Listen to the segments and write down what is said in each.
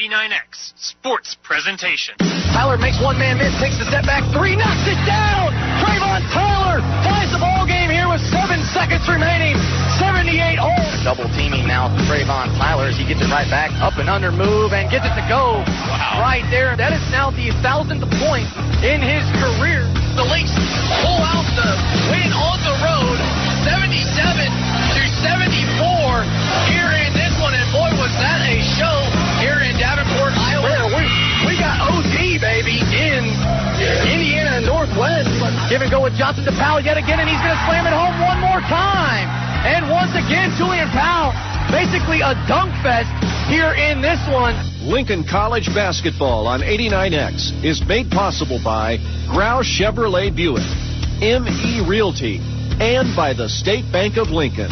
89X Sports Presentation. Tyler makes one-man miss, takes the step back, three, knocks it down! Trayvon Tyler ties the ball game here with 7 seconds remaining. 78 all. Double teaming now for Trayvon Tyler as he gets it right back, up and under move, and gets it to go. Wow. Right there. That is now the 1,000th point in his career. The Lynx pull out the win on the road, 77-74 here in this one, and boy, was that a show here in Davenport, Iowa. We got OG, baby, in Indiana Northwest. Give and go with Johnson to Powell yet again, and he's going to slam it home one more time. And once again, Julian Powell, basically a dunk fest here in this one. Lincoln College basketball on 89X is made possible by Grouse Chevrolet Buick, ME Realty, and by the State Bank of Lincoln.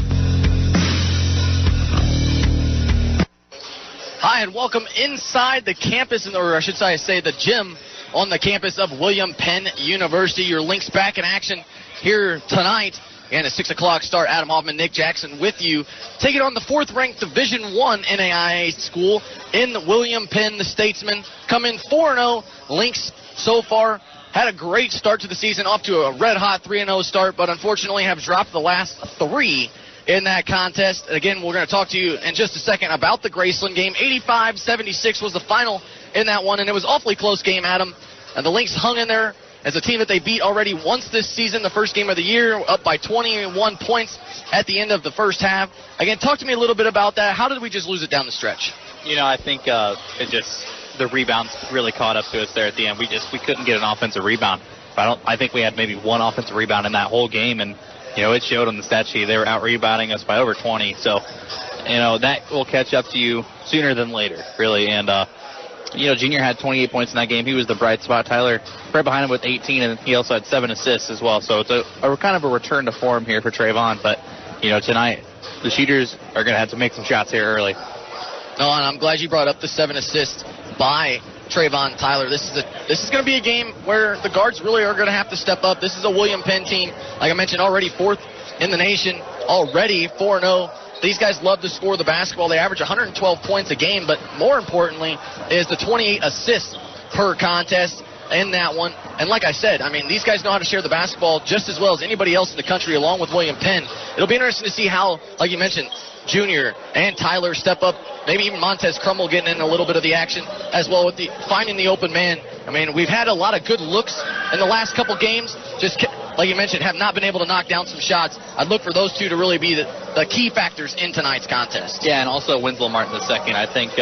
Hi, and welcome inside the campus, or I should say the gym on the campus of William Penn University. Your Lynx back in action here tonight. And a 6 o'clock start. Adam Hoffman, Nick Jackson with you. Taking on the 4th-ranked Division I NAIA school in William Penn. The Statesmen come in 4-0. Lynx so far had a great start to the season, off to a red-hot 3-0 start, but unfortunately have dropped the last 3 in that contest. Again, we're going to talk to you in just a second about the Graceland game. 85-76 was the final in that one, and it was an awfully close game, Adam. And the Lynx hung in there as a team that they beat already once this season, the first game of the year, up by 21 points at the end of the first half. Again, talk to me a little bit about that. How did we just lose it down the stretch? You know, I think the rebounds really caught up to us there at the end. We couldn't get an offensive rebound. I think we had maybe one offensive rebound in that whole game, and you know, it showed on the stat sheet. They were out rebounding us by over 20. So, you know, that will catch up to you sooner than later, really. And you know, Junior had 28 points in that game. He was the bright spot. Tyler right behind him with 18, and he also had 7 assists as well. So it's a kind of a return to form here for Trayvon. But, you know, tonight the shooters are going to have to make some shots here early. No, and I'm glad you brought up the 7 assists by Trayvon Tyler. This is going to be a game where the guards really are going to have to step up. This is a William Penn team, like I mentioned, already 4th in the nation, already 4-0. These guys love to score the basketball. They average 112 points a game, but more importantly is the 28 assists per contest in that one. And like I said, I mean, these guys know how to share the basketball just as well as anybody else in the country, along with William Penn. It'll be interesting to see how, like you mentioned, Junior and Tyler step up. Maybe even Montez Crummel getting in a little bit of the action as well with finding the open man. I mean, we've had a lot of good looks in the last couple games. Just like you mentioned, have not been able to knock down some shots. I'd look for those two to really be the key factors in tonight's contest. Yeah, and also Winslow Martin II. I think,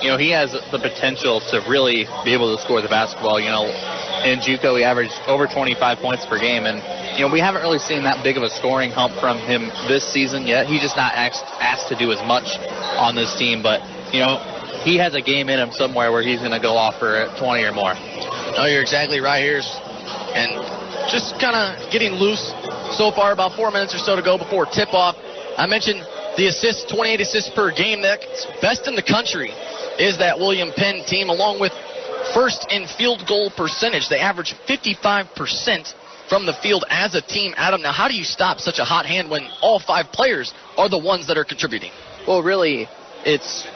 you know, he has the potential to really be able to score the basketball. You know, in JUCO, he averaged over 25 points per game, and you know, we haven't really seen that big of a scoring hump from him this season yet. He's just not asked to do as much on this team, but you know, he has a game in him somewhere where he's going to go off for 20 or more. No, you're exactly right here. And just kind of getting loose so far, about 4 minutes or so to go before tip-off. I mentioned the assists, 28 assists per game. That's best in the country is that William Penn team, along with first in field goal percentage. They average 55% from the field as a team. Adam, now how do you stop such a hot hand when all 5 players are the ones that are contributing? Well, really, it's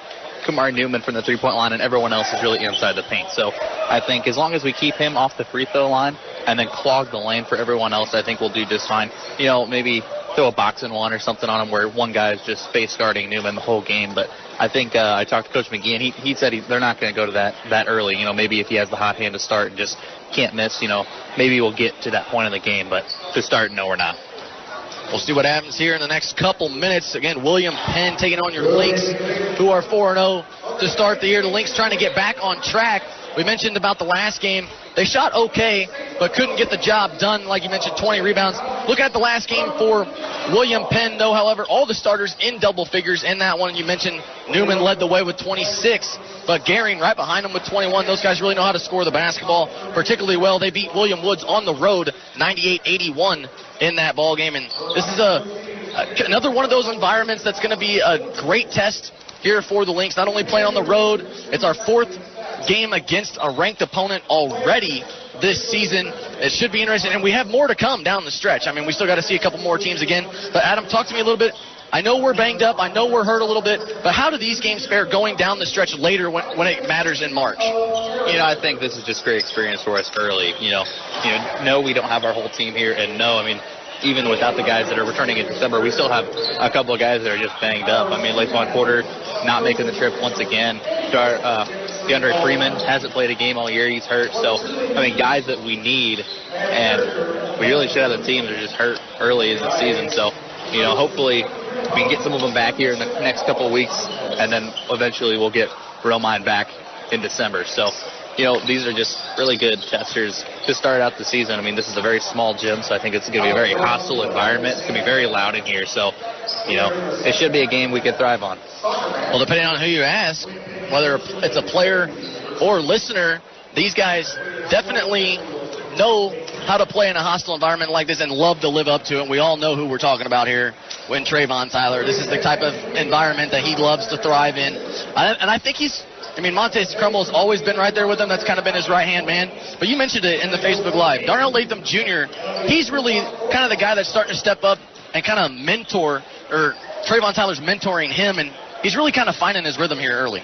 Kamar Newman from the three-point line, and everyone else is really inside the paint. So I think as long as we keep him off the free throw line and then clog the lane for everyone else, I think we'll do just fine. You know, maybe throw a box and one or something on him where one guy is just space guarding Newman the whole game. But I think I talked to Coach McGee, and he said they're not going to go to that early. You know, maybe if he has the hot hand to start and just can't miss, you know, maybe we'll get to that point in the game. But to start, no, we're not. We'll see what happens here in the next couple minutes. Again, William Penn taking on your Lynx, who are 4-0 to start the year. The Lynx trying to get back on track. We mentioned about the last game. They shot okay, but couldn't get the job done. Like you mentioned, 20 rebounds. Look at the last game for William Penn, though. However, all the starters in double figures in that one. You mentioned Newman led the way with 26, but Gehring right behind him with 21. Those guys really know how to score the basketball particularly well. They beat William Woods on the road 98-81 in that ball game. And this is another one of those environments that's going to be a great test here for the Lynx. Not only playing on the road, it's our 4th game against a ranked opponent already this season. It should be interesting, and we have more to come down the stretch. I mean, we still got to see a couple more teams again. But Adam, talk to me a little bit I know we're banged up. I know we're hurt a little bit. But how do these games fare going down the stretch later when it matters in March? I think this is just great experience for us early. No, we don't have our whole team here, and no, even without the guys that are returning in December, we still have a couple of guys that are just banged up. Laquan Porter not making the trip once again. DeAndre Freeman hasn't played a game all year. He's hurt. So, guys that we need, and we really should have the team that are just hurt early in the season. So, hopefully we can get some of them back here in the next couple of weeks, and then eventually we'll get Romine back in December. So, these are just really good testers to start out the season. This is a very small gym, so I think it's going to be a very hostile environment. It's going to be very loud in here. So, it should be a game we could thrive on. Well, depending on who you ask, whether it's a player or listener, these guys definitely know how to play in a hostile environment like this and love to live up to it. We all know who we're talking about here when Trayvon Tyler. This is the type of environment that he loves to thrive in. And I think Montez Crumble's always been right there with him. That's kind of been his right-hand man. But you mentioned it in the Facebook Live. Darnell Latham Jr., he's really kind of the guy that's starting to step up and kind of mentor, or Trayvon Tyler's mentoring him, and he's really kind of finding his rhythm here early.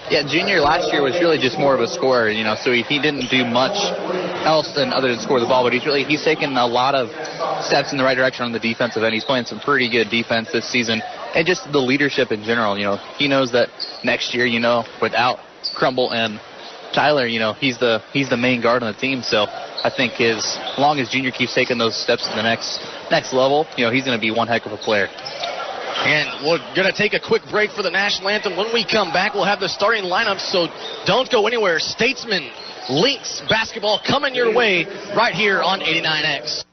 Yeah, Junior last year was really just more of a scorer, so he didn't do much else other than score the ball, but he's taken a lot of steps in the right direction on the defensive end. He's playing some pretty good defense this season, and just the leadership in general. He knows that next year, without Crumble and Tyler, he's the main guard on the team. So I think as long as Junior keeps taking those steps to the next level, he's going to be one heck of a player. And we're going to take a quick break for the national anthem. When we come back, we'll have the starting lineup, so don't go anywhere. Statesman Lynx basketball coming your way right here on 89X.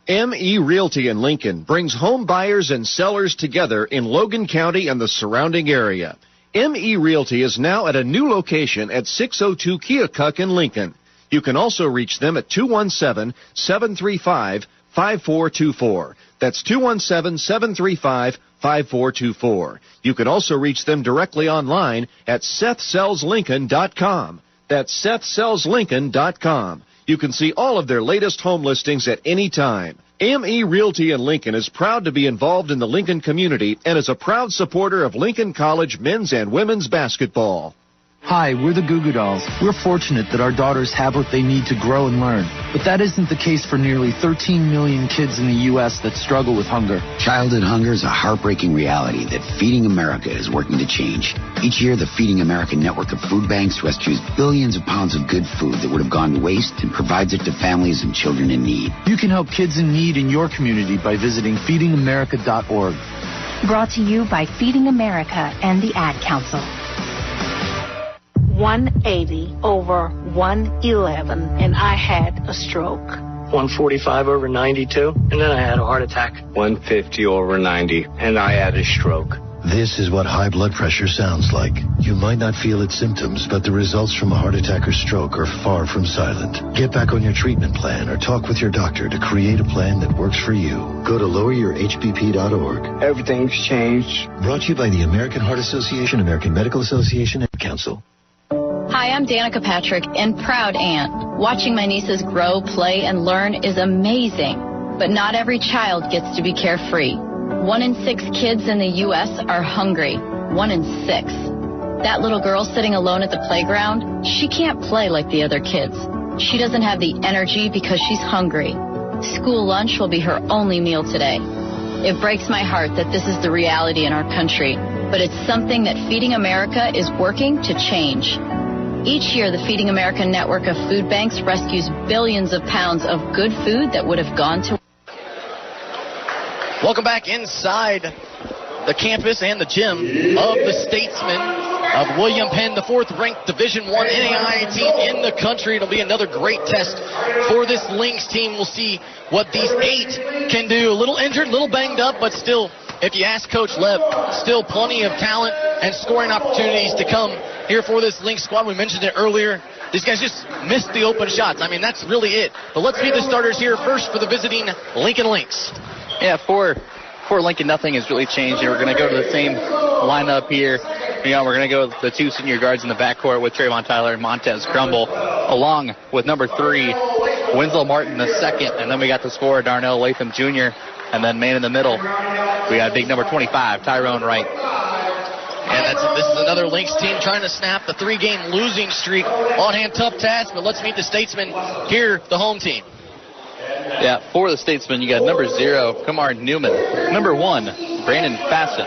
ME Realty in Lincoln brings home buyers and sellers together in Logan County and the surrounding area. ME Realty is now at a new location at 602 Keokuk in Lincoln. You can also reach them at 217-735-5424. That's 217-735-5424. You can also reach them directly online at SethSellsLincoln.com. That's SethSellsLincoln.com. You can see all of their latest home listings at any time. ME Realty in Lincoln is proud to be involved in the Lincoln community and is a proud supporter of Lincoln College men's and women's basketball. Hi, we're the Goo Goo Dolls. We're fortunate that our daughters have what they need to grow and learn. But that isn't the case for nearly 13 million kids in the U.S. that struggle with hunger. Childhood hunger is a heartbreaking reality that Feeding America is working to change. Each year, the Feeding America network of food banks rescues billions of pounds of good food that would have gone to waste and provides it to families and children in need. You can help kids in need in your community by visiting feedingamerica.org. Brought to you by Feeding America and the Ad Council. 180 over 111, and I had a stroke. 145 over 92, and then I had a heart attack. 150 over 90, and I had a stroke. This is what high blood pressure sounds like. You might not feel its symptoms, but the results from a heart attack or stroke are far from silent. Get back on your treatment plan or talk with your doctor to create a plan that works for you. Go to loweryourhbp.org. Everything's changed. Brought to you by the American Heart Association, American Medical Association, and Council. Hi, I'm Danica Patrick and proud aunt. Watching my nieces grow, play, and learn is amazing. But not every child gets to be carefree. 1 in 6 kids in the U.S. are hungry. 1 in 6. That little girl sitting alone at the playground, she can't play like the other kids. She doesn't have the energy because she's hungry. School lunch will be her only meal today. It breaks my heart that this is the reality in our country, but it's something that Feeding America is working to change. Each year, the Feeding America network of food banks rescues billions of pounds of good food that would have gone to... Welcome back inside the campus and the gym of the Statesman of William Penn, the 4th-ranked Division I NAIA team in the country. It'll be another great test for this Lynx team. We'll see what these 8 can do. A little injured, a little banged up, but still, if you ask Coach Lev, still plenty of talent and scoring opportunities to come here for this Lynx squad. We mentioned it earlier. These guys just missed the open shots. That's really it. But let's meet the starters here first for the visiting Lincoln Lynx. Yeah, for Lincoln, nothing has really changed. We're going to go to the same lineup here. We're going to go with the 2 senior guards in the backcourt with Trayvon Tyler and Montez Crumble, along with number 3, Winslow Martin the second, and then we got the scorer Darnell Latham Jr. And then man in the middle, we got big number 25, Tyrone Wright. And this is another Lynx team trying to snap the 3-game losing streak. On-hand tough task, but let's meet the Statesmen here, the home team. Yeah, for the Statesmen, you got number 0, Kamar Newman. Number 1, Brandon Fasten.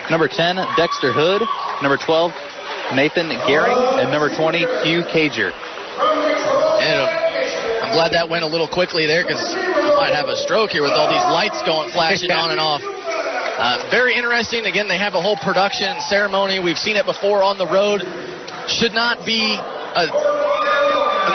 Number 10, Dexter Hood. Number 12, Nathan Gehring. And number 20, Hugh Cager. And I'm glad that went a little quickly there because I might have a stroke here with all these lights going flashing on and off. Very interesting. Again, they have a whole production ceremony. We've seen it before on the road. Should not be an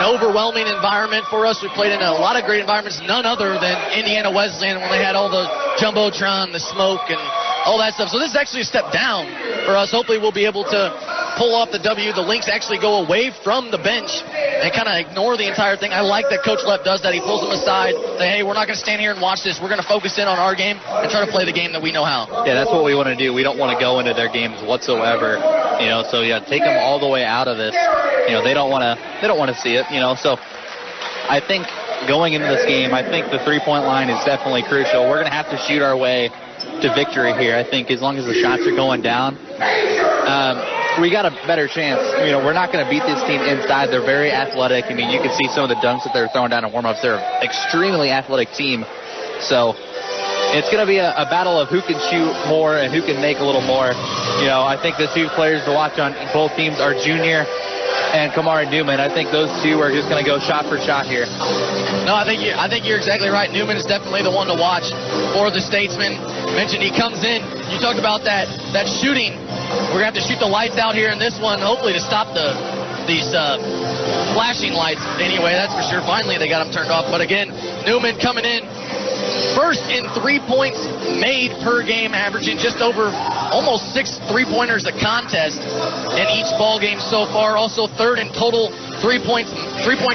overwhelming environment for us. We played in a lot of great environments, none other than Indiana Wesleyan when they had all the Jumbotron, the smoke, and all that stuff. So this is actually a step down for us. Hopefully we'll be able to pull off the W. The Lynx actually go away from the bench and kind of ignore the entire thing. I like that Coach Lepp does that. He pulls them aside, say, hey, we're not going to stand here and watch this. We're going to focus in on our game and try to play the game that we know how. Yeah, that's what we want to do. We don't want to go into their games whatsoever. So yeah, take them all the way out of this. They don't want to see it. So I think going into this game, I think the 3-point line is definitely crucial. We're going to have to shoot our way to victory here. I think as long as the shots are going down, we got a better chance. We're not going to beat this team inside. They're very athletic. You can see some of the dunks that they're throwing down in warm-ups. They're an extremely athletic team. So it's going to be a battle of who can shoot more and who can make a little more. I think the two players to watch on both teams are Junior and Kamar Newman. I think those two are just going to go shot for shot here. No, I think you're exactly right. Newman is definitely the one to watch for the Statesmen. Mentioned he comes in. You talked about that shooting. We're going to have to shoot the lights out here in this one, hopefully to stop these flashing lights. Anyway, that's for sure. Finally, they got them turned off. But again, Newman coming in first in 3 points made per game, averaging just over almost 6 3-pointers a contest in each ball game so far. Also third in total 3-point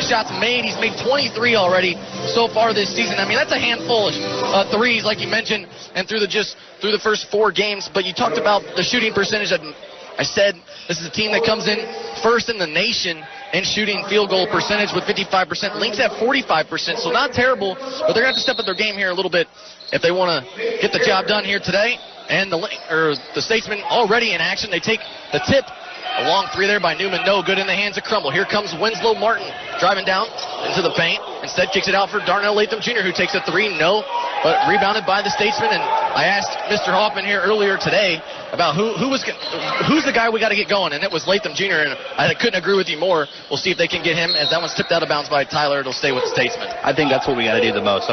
shots made. He's made 23 already so far this season. That's a handful of threes, like you mentioned, and through the first 4 games. But you talked about the shooting percentage. I said this is a team that comes in first in the nation in shooting field goal percentage with 55%. Lynx have 45%, so not terrible, but they're going to have to step up their game here a little bit if they want to get the job done here today. And the Statesmen already in action. They take the tip. A long 3 there by Newman. No good in the hands of Crumble. Here comes Winslow Martin driving down into the paint. Instead kicks it out for Darnell Latham Jr., who takes a 3. No, but rebounded by the Statesmen. And I asked Mr. Hoffman here earlier today about who's the guy we got to get going, and it was Latham Jr., and I couldn't agree with you more. We'll see if they can get him. As that one's tipped out of bounds by Tyler, it'll stay with the Statesmen. I think that's what we got to do the most.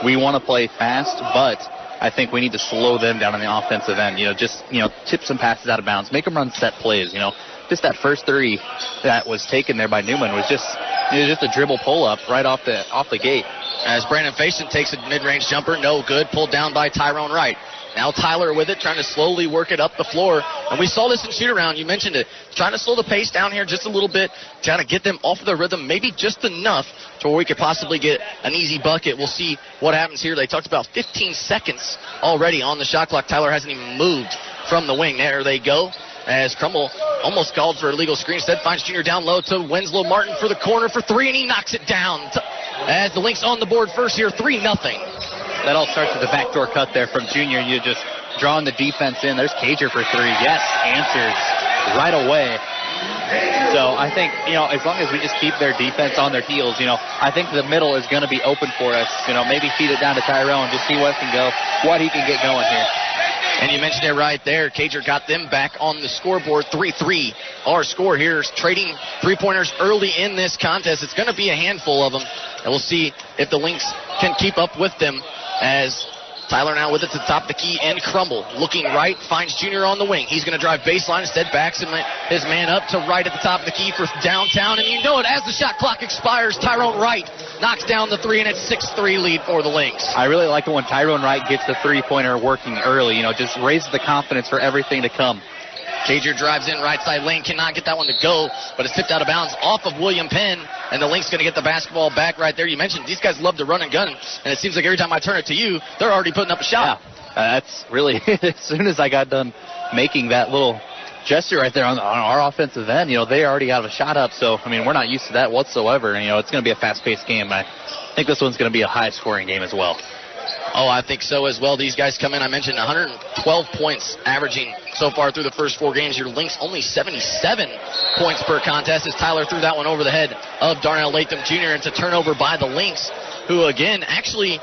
We want to play fast, but I think we need to slow them down on the offensive end. Just tip some passes out of bounds, make them run set plays. Just that first 3 that was taken there by Newman was just a dribble pull-up right off the gate. As Brandon Faison takes a mid-range jumper, no good, pulled down by Tyrone Wright. Now Tyler with it, trying to slowly work it up the floor. And we saw this in shoot-around. You mentioned it. Trying to slow the pace down here just a little bit, trying to get them off of the rhythm, maybe just enough to where we could possibly get an easy bucket. We'll see what happens here. They talked about 15 seconds already on the shot clock. Tyler hasn't even moved from the wing. There they go. As Crumble almost called for a legal screen. Instead finds Junior down low to Winslow Martin for the corner for 3, and he knocks it down. As the Lynx on the board first here, 3-0. That all starts with a backdoor cut there from Junior. You just drawing the defense in. There's Cager for 3. Yes, answers right away. So I think, as long as we just keep their defense on their heels, I think the middle is going to be open for us. Maybe feed it down to Tyrone, just see what he can get going here. And you mentioned it right there. Cager got them back on the scoreboard. 3-3. Our score here is trading 3-pointers early in this contest. It's going to be a handful of them. And we'll see if the Lynx can keep up with them as Tyler now with it to the top of the key and Crumble. Looking right, finds Junior on the wing. He's going to drive baseline. Instead backs his man up to right at the top of the key for downtown. And you know it, as the shot clock expires, Tyrone Wright knocks down the 3, and it's 6-3 lead for the Lynx. I really like it when Tyrone Wright gets the 3-pointer working early. Just raises the confidence for everything to come. Cager drives in right side lane, cannot get that one to go, but it's tipped out of bounds off of William Penn, and the Lynx going to get the basketball back right there. You mentioned these guys love to run and gun, and it seems like every time I turn it to you, they're already putting up a shot. Yeah, that's really, as soon as I got done making that little gesture right there on our offensive end, they already have a shot up, so, we're not used to that whatsoever. It's going to be a fast-paced game. I think this one's going to be a high-scoring game as well. Oh, I think so as well. These guys come in, I mentioned 112 points averaging so far through the first 4 games. Your Lynx only 77 points per contest as Tyler threw that one over the head of Darnell Latham Jr. It's a turnover by the Lynx, who again actually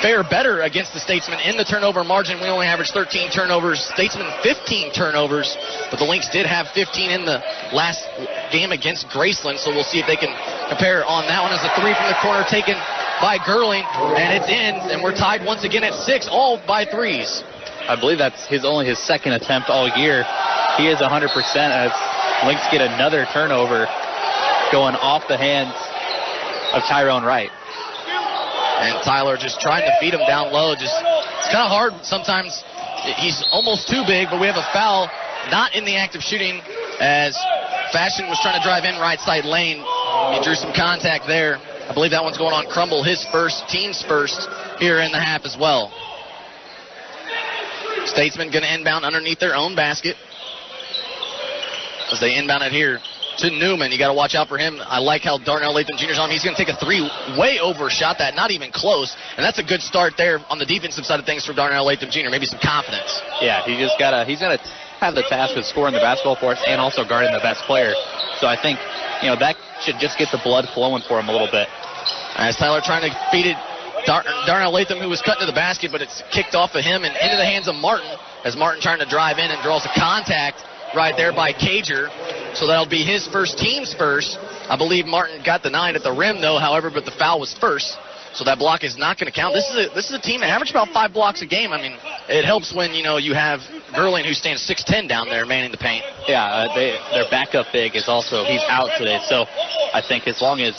fare better against the Statesmen in the turnover margin. We only averaged 13 turnovers. Statesmen 15 turnovers, but the Lynx did have 15 in the last game against Graceland, so we'll see if they can compare on that one. As a 3 from the corner taken by Gerling, and it's in, and we're tied once again at 6, all by 3s. I believe that's only his second attempt all year. He is 100% as Lynx get another turnover going off the hands of Tyrone Wright. And Tyler just trying to feed him down low. It's kind of hard sometimes. He's almost too big, but we have a foul not in the act of shooting as Fashion was trying to drive in right side lane. He drew some contact there. I believe that one's going on Crumble, his first, team's first here in the half as well. Statesman going to inbound underneath their own basket as they inbound it here to Newman. You got to watch out for him. I like how Darnell Latham Jr.'s on. He's going to take a 3 way over shot, that not even close, and that's a good start there on the defensive side of things for Darnell Latham Jr. Maybe some confidence. Yeah, he's going to have the task of scoring the basketball for us and also guarding the best player. So I think, that should just get the blood flowing for him a little bit. As Tyler trying to feed it, Darnell Latham, who was cutting to the basket, but it's kicked off of him and into the hands of Martin, as Martin trying to drive in and draws a contact right there by Cager. So that'll be his first, team's first. I believe Martin got denied at the rim, though, however, but the foul was first. So that block is not going to count. This is a team that averages about 5 blocks a game. I mean, it helps when, you have Gerling, who stands 6'10", down there manning the paint. Yeah, their backup big is also, he's out today. So I think as long as,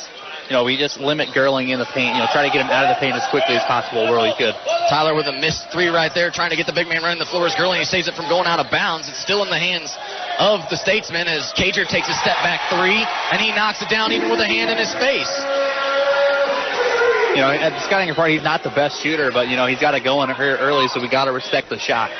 we just limit Gerling in the paint, try to get him out of the paint as quickly as possible, we're really good. Tyler with a missed 3 right there, trying to get the big man running the floor as Gerling. He saves it from going out of bounds. It's still in the hands of the Statesmen as Cager takes a step back 3, and he knocks it down even with a hand in his face. At the scouting report, he's not the best shooter, but, he's got to go in here early, so we got to respect the shot.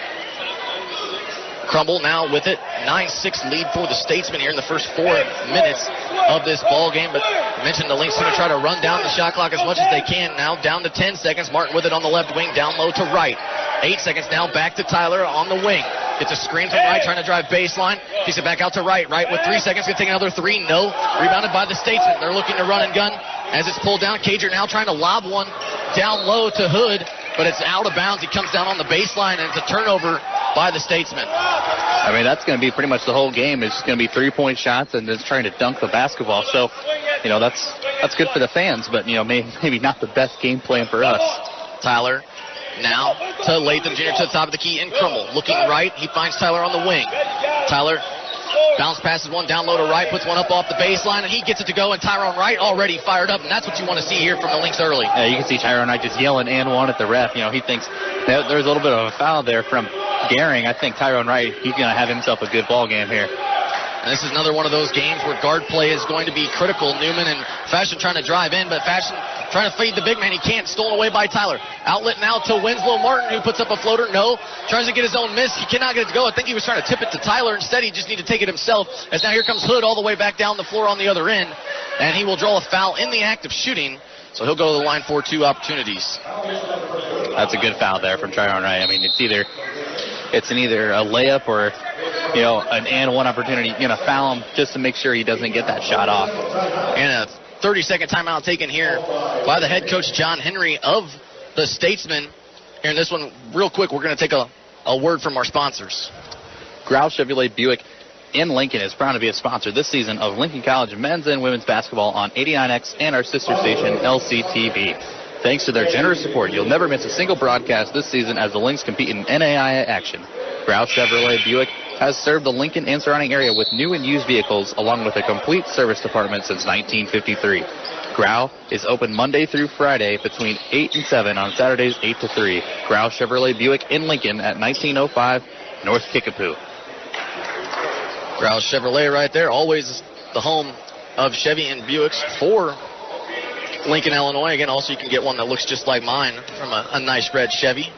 Crumble now with it. 9-6 lead for the Statesmen here in the first 4 minutes of this ball game. But I mentioned the Lynx going to try to run down the shot clock as much as they can. Now down to 10 seconds. Martin with it on the left wing, down low to right. 8 seconds now, back to Tyler on the wing. Gets a screen from right, trying to drive baseline. Kicks it back out to right. Right with 3 seconds, going to take another 3. No. Rebounded by the Statesmen. They're looking to run and gun as it's pulled down. Cager now trying to lob one down low to Hood, but it's out of bounds. He comes down on the baseline, and it's a turnover by the Statesmen. I mean, that's going to be pretty much the whole game. It's going to be 3-point shots and just trying to dunk the basketball. So, that's good for the fans, but, maybe not the best game plan for us. Tyler now to Latham Jr. to the top of the key in Crumble. Looking right, he finds Tyler on the wing. Tyler bounce passes one down low to right, puts one up off the baseline, and he gets it to go, and Tyrone Wright already fired up, and that's what you want to see here from the Lynx early. Yeah, you can see Tyrone Wright just yelling and one at the ref. He thinks there's a little bit of a foul there from Gehring. I think Tyrone Wright, he's going to have himself a good ball game here. And this is another one of those games where guard play is going to be critical. Newman and Fashion trying to drive in, but Fashion trying to feed the big man. He can't. Stolen away by Tyler. Outlet now to Winslow Martin, who puts up a floater. No. Tries to get his own miss. He cannot get it to go. I think he was trying to tip it to Tyler. Instead, he just needed to take it himself. As now here comes Hood all the way back down the floor on the other end. And he will draw a foul in the act of shooting. So he'll go to the line for 2 opportunities. That's a good foul there from Tyrone Wright. I mean, it's either a layup or, an and one opportunity. You're going to foul him just to make sure he doesn't get that shot off. And a 30-second timeout taken here by the head coach, John Henry, of the Statesmen. Here in this one, real quick, we're going to take a word from our sponsors. Grau Chevrolet Buick in Lincoln is proud to be a sponsor this season of Lincoln College men's and women's basketball on 89X and our sister station, LCTV. Thanks to their generous support, you'll never miss a single broadcast this season as the Lynx compete in NAIA action. Grau Chevrolet Buick has served the Lincoln and surrounding area with new and used vehicles, along with a complete service department since 1953. Grau is open Monday through Friday between 8 and 7, on Saturdays 8 to 3. Grau Chevrolet Buick in Lincoln at 1905 North Kickapoo. Grau Chevrolet right there, always the home of Chevy and Buicks for Lincoln, Illinois. Again, also you can get one that looks just like mine from a nice red Chevy.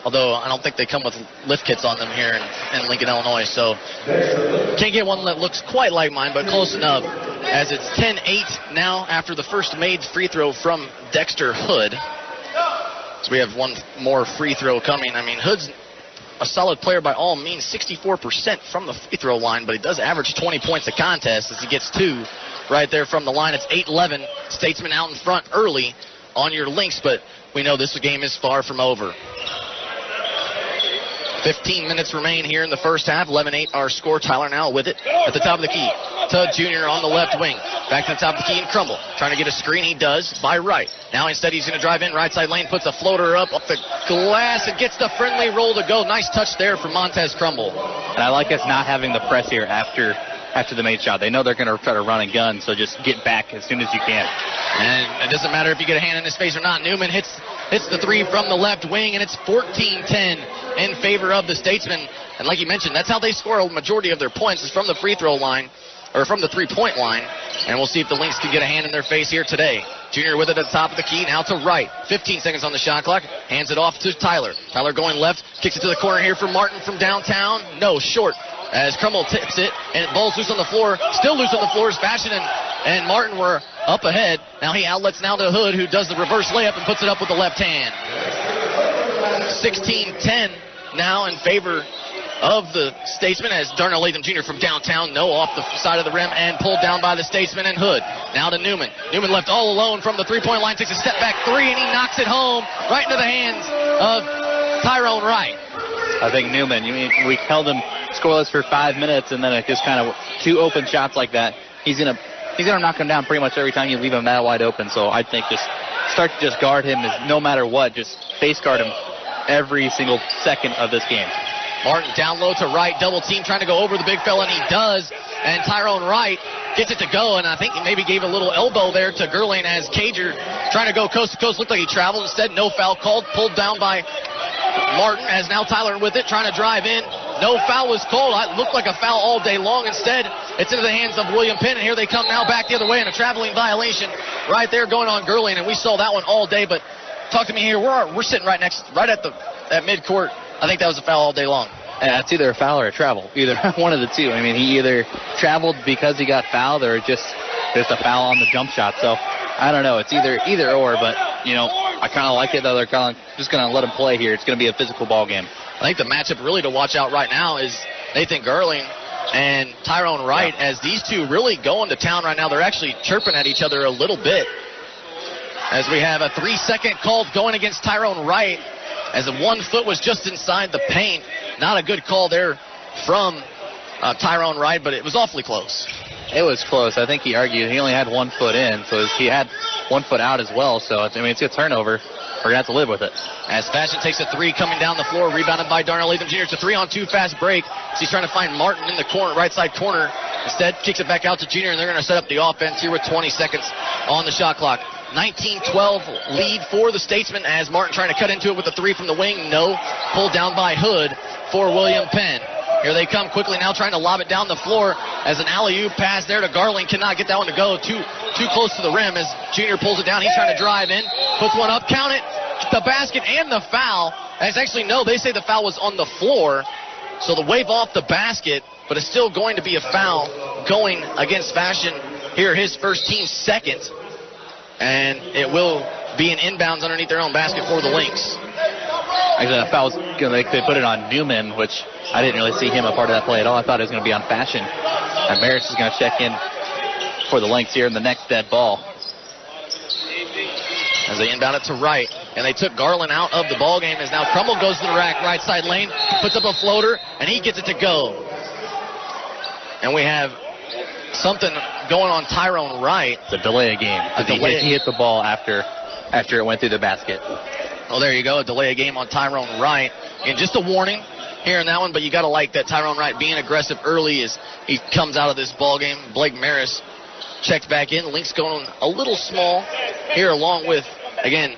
Although I don't think they come with lift kits on them here in Lincoln, Illinois. So can't get one that looks quite like mine, but close enough. As it's 10-8 now after the first made free throw from Dexter Hood. So we have one more free throw coming. I mean, Hood's a solid player by all means, 64% from the free throw line, but he does average 20 points a contest as he gets 2 right there from the line. It's 8-11. Statesman out in front early on your links, but we know this game is far from over. 15 minutes remain here in the first half. 11-8 our score. Tyler now with it at the top of the key. to Junior on the left wing. Back to the top of the key and Crumble. Trying to get a screen. He does by right. Now instead he's going to drive in right side lane. Puts a floater up the glass and gets the friendly roll to go. Nice touch there from Montez Crumble. And I like us not having the press here after the made shot. They know they're going to try to run and gun, so just get back as soon as you can. And it doesn't matter if you get a hand in his face or not. Newman hits the three from the left wing, and it's 14-10 in favor of the Statesmen. And like you mentioned, that's how they score a majority of their points, is from the free throw line, or from the three-point line. And we'll see if the Lynx can get a hand in their face here today. Junior with it at the top of the key, now to right. 15 seconds on the shot clock. Hands it off to Tyler. Tyler going left, kicks it to the corner here for Martin from downtown. No, short. As Crumble tips it, and it ball's loose on the floor. Still loose on the floor is Fashion and Martin were up ahead. Now he outlets now to Hood, who does the reverse layup and puts it up with the left hand. 16-10 now in favor of the Statesmen, as Darnell Latham Jr. from downtown, no, off the side of the rim and pulled down by the Statesmen and Hood. Now to Newman. Newman left all alone from the three-point line, takes a step back three, and he knocks it home right into the hands of Tyrone Wright. I think Newman, we held him scoreless for 5 minutes, and then it just kind of two open shots like that. He's gonna knock him down pretty much every time you leave him that wide open. So I think just start to just guard him, no matter what. Just face guard him every single second of this game. Martin down low to right, double team trying to go over the big fella, and he does. And Tyrone Wright gets it to go, and I think he maybe gave a little elbow there to Gerling as Cager trying to go coast to coast. Looked like he traveled. Instead, no foul called, pulled down by Martin, as now Tyler with it, trying to drive in. No foul was called. It looked like a foul all day long. Instead, it's into the hands of William Penn, and here they come now back the other way in a traveling violation right there going on Gerling, and we saw that one all day. But talk to me here. We're sitting right at midcourt. I think that was a foul all day long. Yeah, it's either a foul or a travel. Either one of the two. I mean, he either traveled because he got fouled or just a foul on the jump shot. So I don't know. It's either or, but, I kind of like it, though. They're kind of just going to let him play here. It's going to be a physical ball game. I think the matchup really to watch out right now is Nathan Gerling and Tyrone Wright, as these two really going to town right now. They're actually chirping at each other a little bit, as we have a 3-second call going against Tyrone Wright, as 1 foot was just inside the paint. Not a good call there from Tyrone Wright, but it was awfully close. It was close. I think he argued he only had 1 foot in, so he had 1 foot out as well. So, it's a turnover. We're going to have to live with it. As Fashion takes a three coming down the floor, rebounded by Darnell Latham Jr. It's a 3-on-2 fast break. So he's trying to find Martin in the corner, right side corner. Instead, kicks it back out to Junior, and they're going to set up the offense here with 20 seconds on the shot clock. 19-12 lead for the Statesmen, as Martin trying to cut into it with a three from the wing. No. Pulled down by Hood for William Penn. Here they come quickly now, trying to lob it down the floor as an alley-oop pass there to Garling. Cannot get that one to go. Too close to the rim as Junior pulls it down. He's trying to drive in. Puts one up. Count it. The basket and the foul. As actually, no, they say the foul was on the floor. So the wave off the basket, but it's still going to be a foul going against Fashion here, his first team second. And it will be an inbounds underneath their own basket for the Lynx. Actually, that foul was they put it on Newman, which I didn't really see him a part of that play at all. I thought it was going to be on Fashion. And Maris is going to check in for the Lynx here in the next dead ball. As they inbound it to right, and they took Garland out of the ball game, as now Crumble goes to the rack, right side lane, puts up a floater, and he gets it to go. And we have something going on Tyrone Wright. It's a delay of game. He hit the ball after it went through the basket. Oh, there you go, a delay of game on Tyrone Wright. And just a warning here in that one, but you got to like that Tyrone Wright being aggressive early as he comes out of this ball game. Blake Maris checked back in. Lynx going a little small here, along with, again,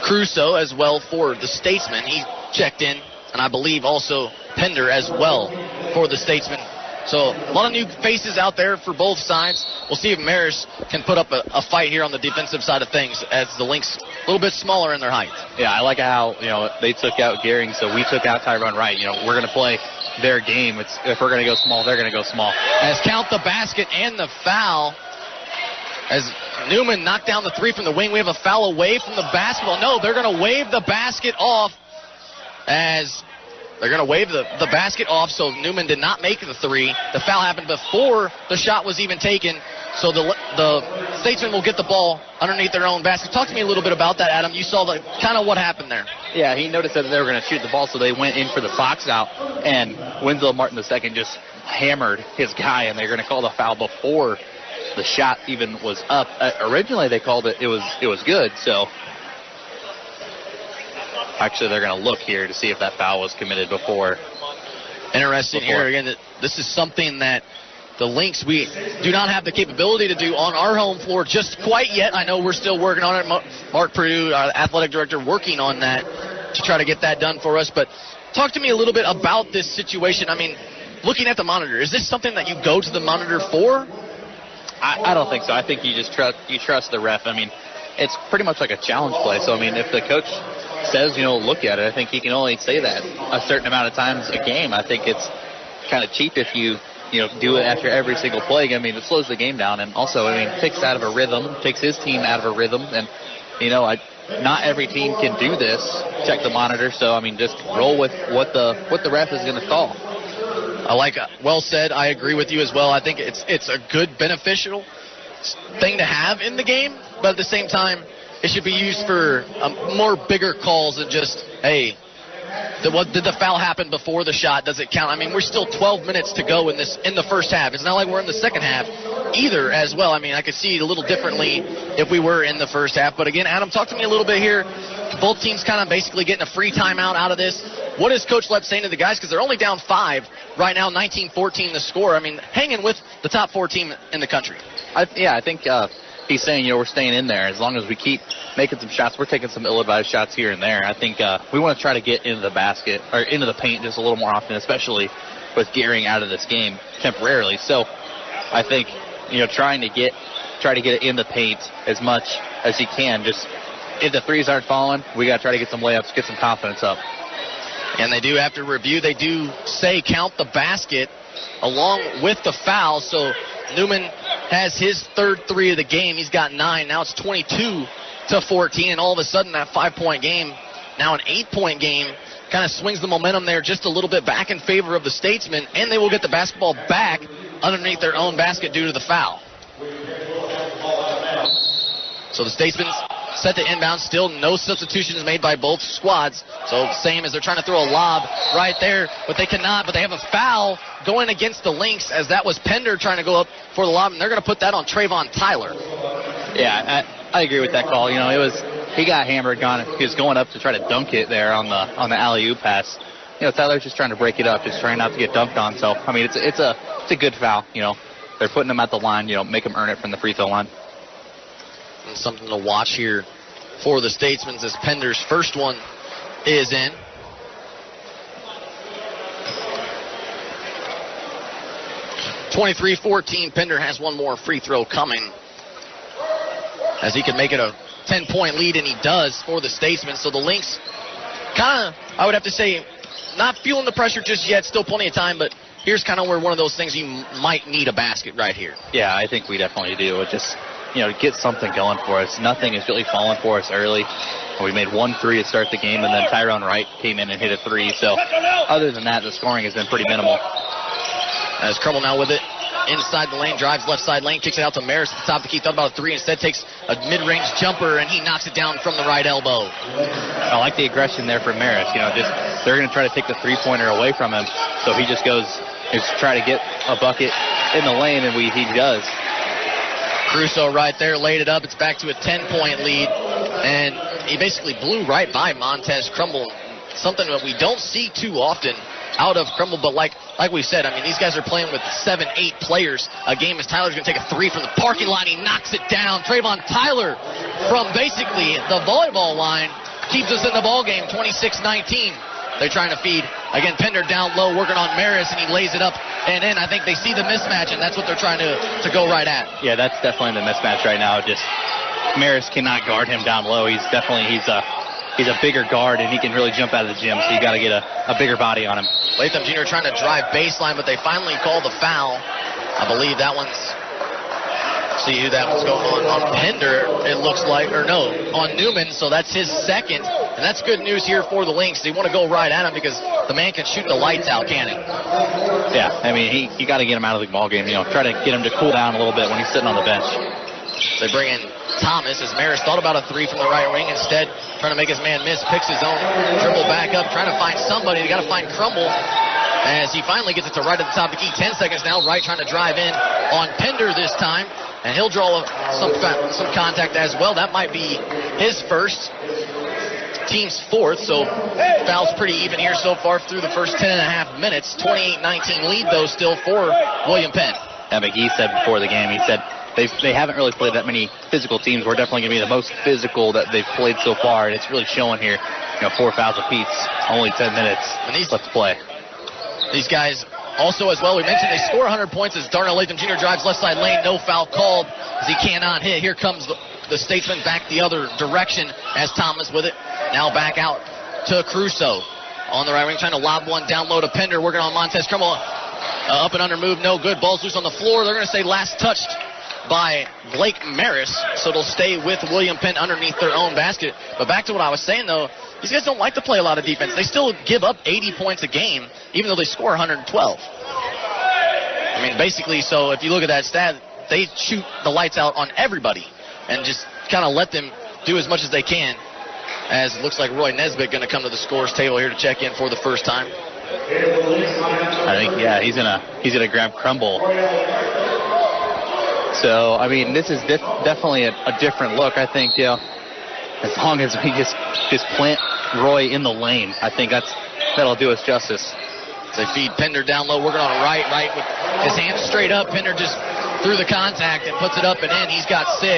Crusoe as well for the Statesman. He checked in, and I believe also Pender as well for the Statesman. So a lot of new faces out there for both sides. We'll see if Maris can put up a fight here on the defensive side of things, as the Lynx a little bit smaller in their height. Yeah, I like how they took out Gehring, so we took out Tyrone Wright. We're going to play their game. If we're going to go small, they're going to go small. As count the basket and the foul as Newman knocked down the three from the wing. We have a foul away from the basketball. No, they're going to wave the basket off as they're going to wave the basket off, so Newman did not make the three. The foul happened before the shot was even taken, so the Statesmen will get the ball underneath their own basket. Talk to me a little bit about that, Adam. You saw kind of what happened there. Yeah, he noticed that they were going to shoot the ball, so they went in for the box out, and Winslow Martin II just hammered his guy, and they're going to call the foul before the shot even was up. Originally, they called it was good, so actually they're going to look here to see if that foul was committed before. Interesting here again. This is something that the Lynx, we do not have the capability to do on our home floor just quite yet. I know we're still working on it. Mark Purdue, our athletic director, working on that to try to get that done for us. But talk to me a little bit about this situation. I mean, looking at the monitor, is this something that you go to the monitor for? I don't think so. I think you just trust the ref. I mean, it's pretty much like a challenge play. So, I mean, if the coach says, look at it, I think he can only say that a certain amount of times a game. I think it's kind of cheap if you do it after every single play. I mean, it slows the game down, and also, I mean, takes out of a rhythm, takes his team out of a rhythm, and, not every team can do this, check the monitor, so, I mean, just roll with what the ref is going to call. I like it. Well said. I agree with you as well. I think it's a good, beneficial thing to have in the game, but at the same time, it should be used for more bigger calls than just, hey, did the foul happen before the shot? Does it count? I mean, we're still 12 minutes to go in the first half. It's not like we're in the second half either as well. I mean, I could see it a little differently if we were in the first half. But again, Adam, talk to me a little bit here. Both teams kind of basically getting a free timeout out of this. What is Coach Lepp saying to the guys? Because they're only down 5 right now, 19-14 the score. I mean, hanging with the top 4 team in the country. I think he's saying, we're staying in there. As long as we keep making some shots, we're taking some ill-advised shots here and there. I think we want to try to get into the basket or into the paint just a little more often, especially with Gearing out of this game temporarily. So I think, try to get it in the paint as much as he can. Just if the threes aren't falling, we got to try to get some layups, get some confidence up. And they do, after review, they do say count the basket along with the foul. So Newman has his third 3 of the game. He's got 9. Now it's 22-14, and all of a sudden that 5-point game, now an 8-point game, kind of swings the momentum there just a little bit back in favor of the Statesmen, and they will get the basketball back underneath their own basket due to the foul. So the Statesmen set to inbound. Still no substitutions made by both squads. So same as they're trying to throw a lob right there, but they cannot. But they have a foul going against the Lynx, as that was Pender trying to go up for the lob, and they're going to put that on Trayvon Tyler. Yeah, I agree with that call. He got hammered. He was going up to try to dunk it there on the alley-oop pass. Tyler's just trying to break it up, just trying not to get dunked on. So I mean, it's a good foul. They're putting him at the line. Make him earn it from the free throw line. And something to watch here for the Statesmen as Pender's first one is in. (23-14). Pender has one more free throw coming, as he can make it a 10-point lead, and he does for the Statesmen. So the Lynx kind of, I would have to say, not feeling the pressure just yet. Still plenty of time, but here's kind of where one of those things you might need a basket right here. Yeah, I think we definitely do. It just, get something going for us. Nothing is really falling for us early. We made 1 3 to start the game, and then Tyrone Wright came in and hit a 3. So other than that, the scoring has been pretty minimal. As Crummell now with it inside the lane, drives left side lane, kicks it out to Maris at the top of the key. Thought about a 3, instead takes a mid-range jumper, and he knocks it down from the right elbow. I like the aggression there from Maris. They're going to try to take the three-pointer away from him, so he just goes to try to get a bucket in the lane, and he does. Crusoe right there laid it up. It's back to a 10-point lead, and he basically blew right by Montez Crummell, something that we don't see too often out of Crummell, but like we said, I mean, these guys are playing with 7, 8 players a game, as Tyler's going to take a 3 from the parking lot. He knocks it down. Trayvon Tyler from basically the volleyball line keeps us in the ball game, 26-19. They're trying to feed, again, Pender down low, working on Maris, and he lays it up and in. I think they see the mismatch, and that's what they're trying to go right at. Yeah, that's definitely the mismatch right now. Just Maris cannot guard him down low. He's a bigger guard, and he can really jump out of the gym, so you got to get a bigger body on him. Latham Jr. trying to drive baseline, but they finally call the foul. I believe that one's See who that was going on Pender, it looks like, or no, on Newman, so that's his second. And that's good news here for the Lynx. They want to go right at him because the man can shoot the lights out, can he? Yeah, I mean, you got to get him out of the ball game. Try to get him to cool down a little bit when he's sitting on the bench. They bring in Thomas as Maris thought about a three from the right wing. Instead, trying to make his man miss, picks his own dribble back up, trying to find somebody. They got to find Crumble as he finally gets it to right at the top of the key. 10 seconds now. Wright trying to drive in on Pender this time, and he'll draw some contact as well. That might be his first, team's fourth, so foul's pretty even here so far through the first 10.5 minutes. 28-19 lead, though, still for William Penn. Yeah, McGee said before the game, he said they haven't really played that many physical teams. We're definitely going to be the most physical that they've played so far, and it's really showing here. 4 fouls apiece, only 10 minutes left to play. These guys also as well, we mentioned they score 100 points as Darnell Latham Jr. drives left side lane, no foul called as he cannot hit. Here comes the Statesman back the other direction as Thomas with it. Now back out to Crusoe on the right wing, trying to lob one down low to Pender, working on Montez Crumble. Up and under move, no good. Ball's loose on the floor. They're going to say last touched by Blake Maris, so it'll stay with William Penn underneath their own basket. But back to what I was saying, though, these guys don't like to play a lot of defense. They still give up 80 points a game, even though they score 112. I mean, basically, so if you look at that stat, they shoot the lights out on everybody and just kind of let them do as much as they can. As it looks like Roy Nesbitt going to come to the scores table here to check in for the first time. I think, yeah, he's gonna grab Crumble. So, I mean, this is definitely a different look. I think, as long as we just plant Roy in the lane, I think that'll do us justice. They feed Pender down low, working on a right with his hands straight up. Pender just through the contact and puts it up and in. He's got 6.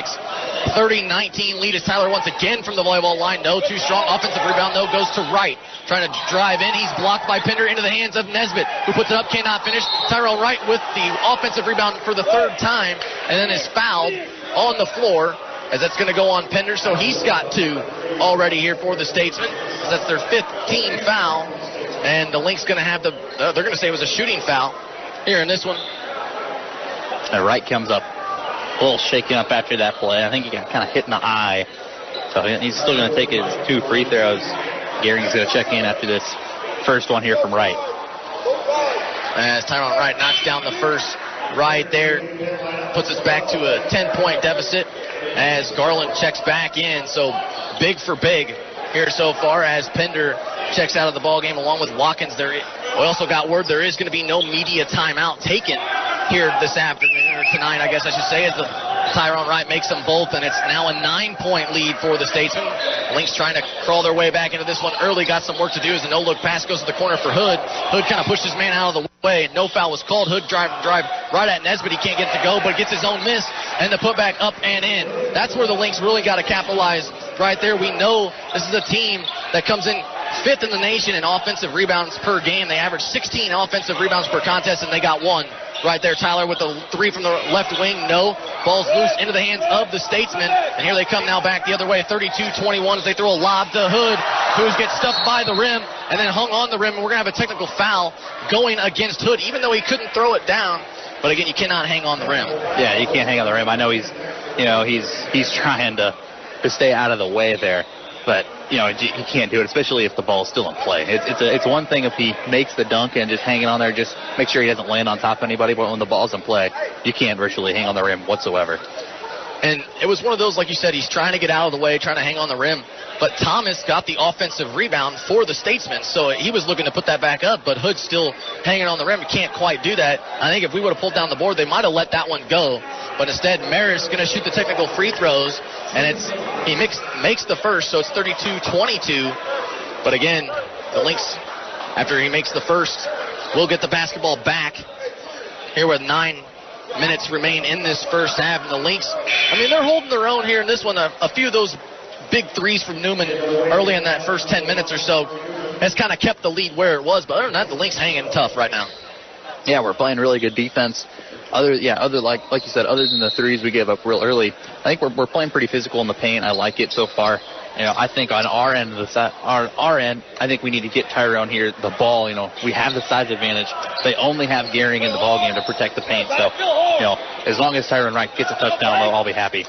30-19 lead as Tyler once again from the volleyball line. No, too strong. Offensive rebound, though, goes to Wright. Trying to drive in. He's blocked by Pender into the hands of Nesbitt, who puts it up, cannot finish. Tyrell Wright with the offensive rebound for the third time, and then is fouled on the floor, as that's going to go on Pender. So he's got 2 already here for the Statesmen. That's their 5th team foul. And the Lynx going to have they're going to say it was a shooting foul here in this one. And Wright comes up a little shaken up after that play. I think he got kind of hit in the eye. So he's still going to take his 2 free throws. Gary's going to check in after this first one here from Wright. As Tyrone Wright knocks down the first right there, puts us back to a 10-point deficit as Garland checks back in. So big for big here so far as Pender checks out of the ball game along with Watkins. We also got word there is going to be no media timeout taken here this afternoon, or tonight, I guess I should say, as Tyrone Wright makes them both, and it's now a 9-point lead for the Statesmen. Lynx trying to crawl their way back into this one early. Got some work to do as a no-look pass goes to the corner for Hood. Hood kind of pushed his man out of the way. No foul was called. Hood drive right at Nesbitt. He can't get it to go, but gets his own miss, and the putback up and in. That's where the Lynx really got to capitalize right there. We know this is a team that comes in 5th in the nation in offensive rebounds per game. They average 16 offensive rebounds per contest, and they got 1 right there. Tyler with the 3 from the left wing. No. Ball's loose into the hands of the Statesmen. And here they come now back the other way. 32-21 as they throw a lob to Hood, who gets stuffed by the rim and then hung on the rim. And we're going to have a technical foul going against Hood, even though he couldn't throw it down. But again, you cannot hang on the rim. Yeah, you can't hang on the rim. I know he's trying to stay out of the way there. But, he can't do it, especially if the ball's still in play. It's one thing if he makes the dunk and just hanging on there, just make sure he doesn't land on top of anybody. But when the ball's in play, you can't virtually hang on the rim whatsoever. And it was one of those, like you said, he's trying to get out of the way, trying to hang on the rim. But Thomas got the offensive rebound for the Statesmen, so he was looking to put that back up, but Hood's still hanging on the rim. He can't quite do that. I think if we would have pulled down the board, they might have let that one go. But instead, Maris going to shoot the technical free throws, and he makes the first, so it's 32-22. But again, the Lynx, after he makes the first, will get the basketball back here with 9 minutes remain in this first half. And the Lynx, they're holding their own here in this one. A few of those big threes from Newman early in that first 10 minutes or so has kind of kept the lead where it was. But other than that, the Lynx hanging tough right now. Yeah, we're playing really good defense. Like you said, other than the threes we gave up real early, I think we're playing pretty physical in the paint. I like it so far. I think on our end of our end, I think we need to get Tyrone here the ball. We have the size advantage. They only have Gehring in the ball game to protect the paint. So, as long as Tyrone Wright gets a touchdown, I'll be happy.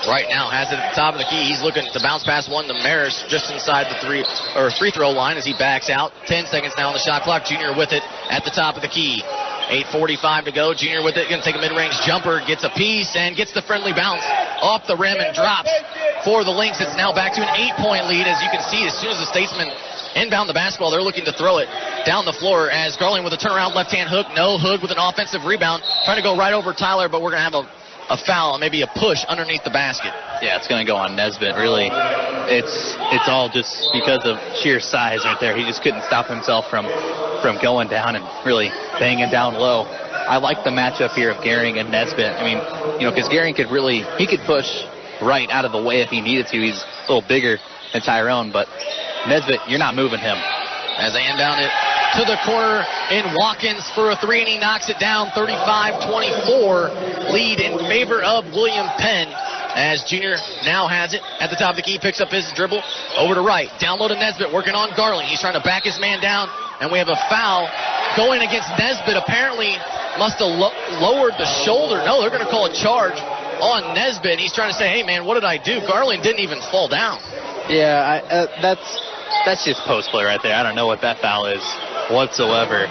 Right now has it at the top of the key. He's looking to bounce pass one to Maris just inside the free throw line as he backs out. 10 seconds now on the shot clock. Junior with it at the top of the key. 8:45 to go. Junior with it. Going to take a mid-range jumper. Gets a piece and gets the friendly bounce off the rim and drops for the Lynx. It's now back to an 8-point lead. As you can see, as soon as the Statesmen inbound the basketball, they're looking to throw it down the floor as Garland with a turnaround left-hand hook. No, Hood with an offensive rebound. Trying to go right over Tyler, but we're going to have a foul, maybe a push underneath the basket. Yeah, it's going to go on Nesbitt. Really, it's all just because of sheer size right there. He just couldn't stop himself from going down and really banging down low. I like the matchup here of Gehring and Nesbitt. I mean, because Gehring could push right out of the way if he needed to. He's a little bigger than Tyrone, but Nesbitt, you're not moving him. As they inbound it to the corner in Watkins for a three, and he knocks it down. 35-24 lead in favor of William Penn as Junior now has it at the top of the key, picks up his dribble over to right. Down low to Nesbitt, working on Garland. He's trying to back his man down, and we have a foul going against Nesbitt. Apparently must have lowered the shoulder. No, they're going to call a charge on Nesbitt. He's trying to say, hey, man, what did I do? Garland didn't even fall down. Yeah, that's just post play right there. I don't know what that foul is whatsoever.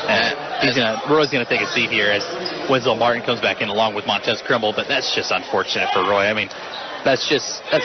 And Roy's gonna take a seat here as Winslow Martin comes back in along with Montez Crumble, but that's just unfortunate for Roy. I mean, that's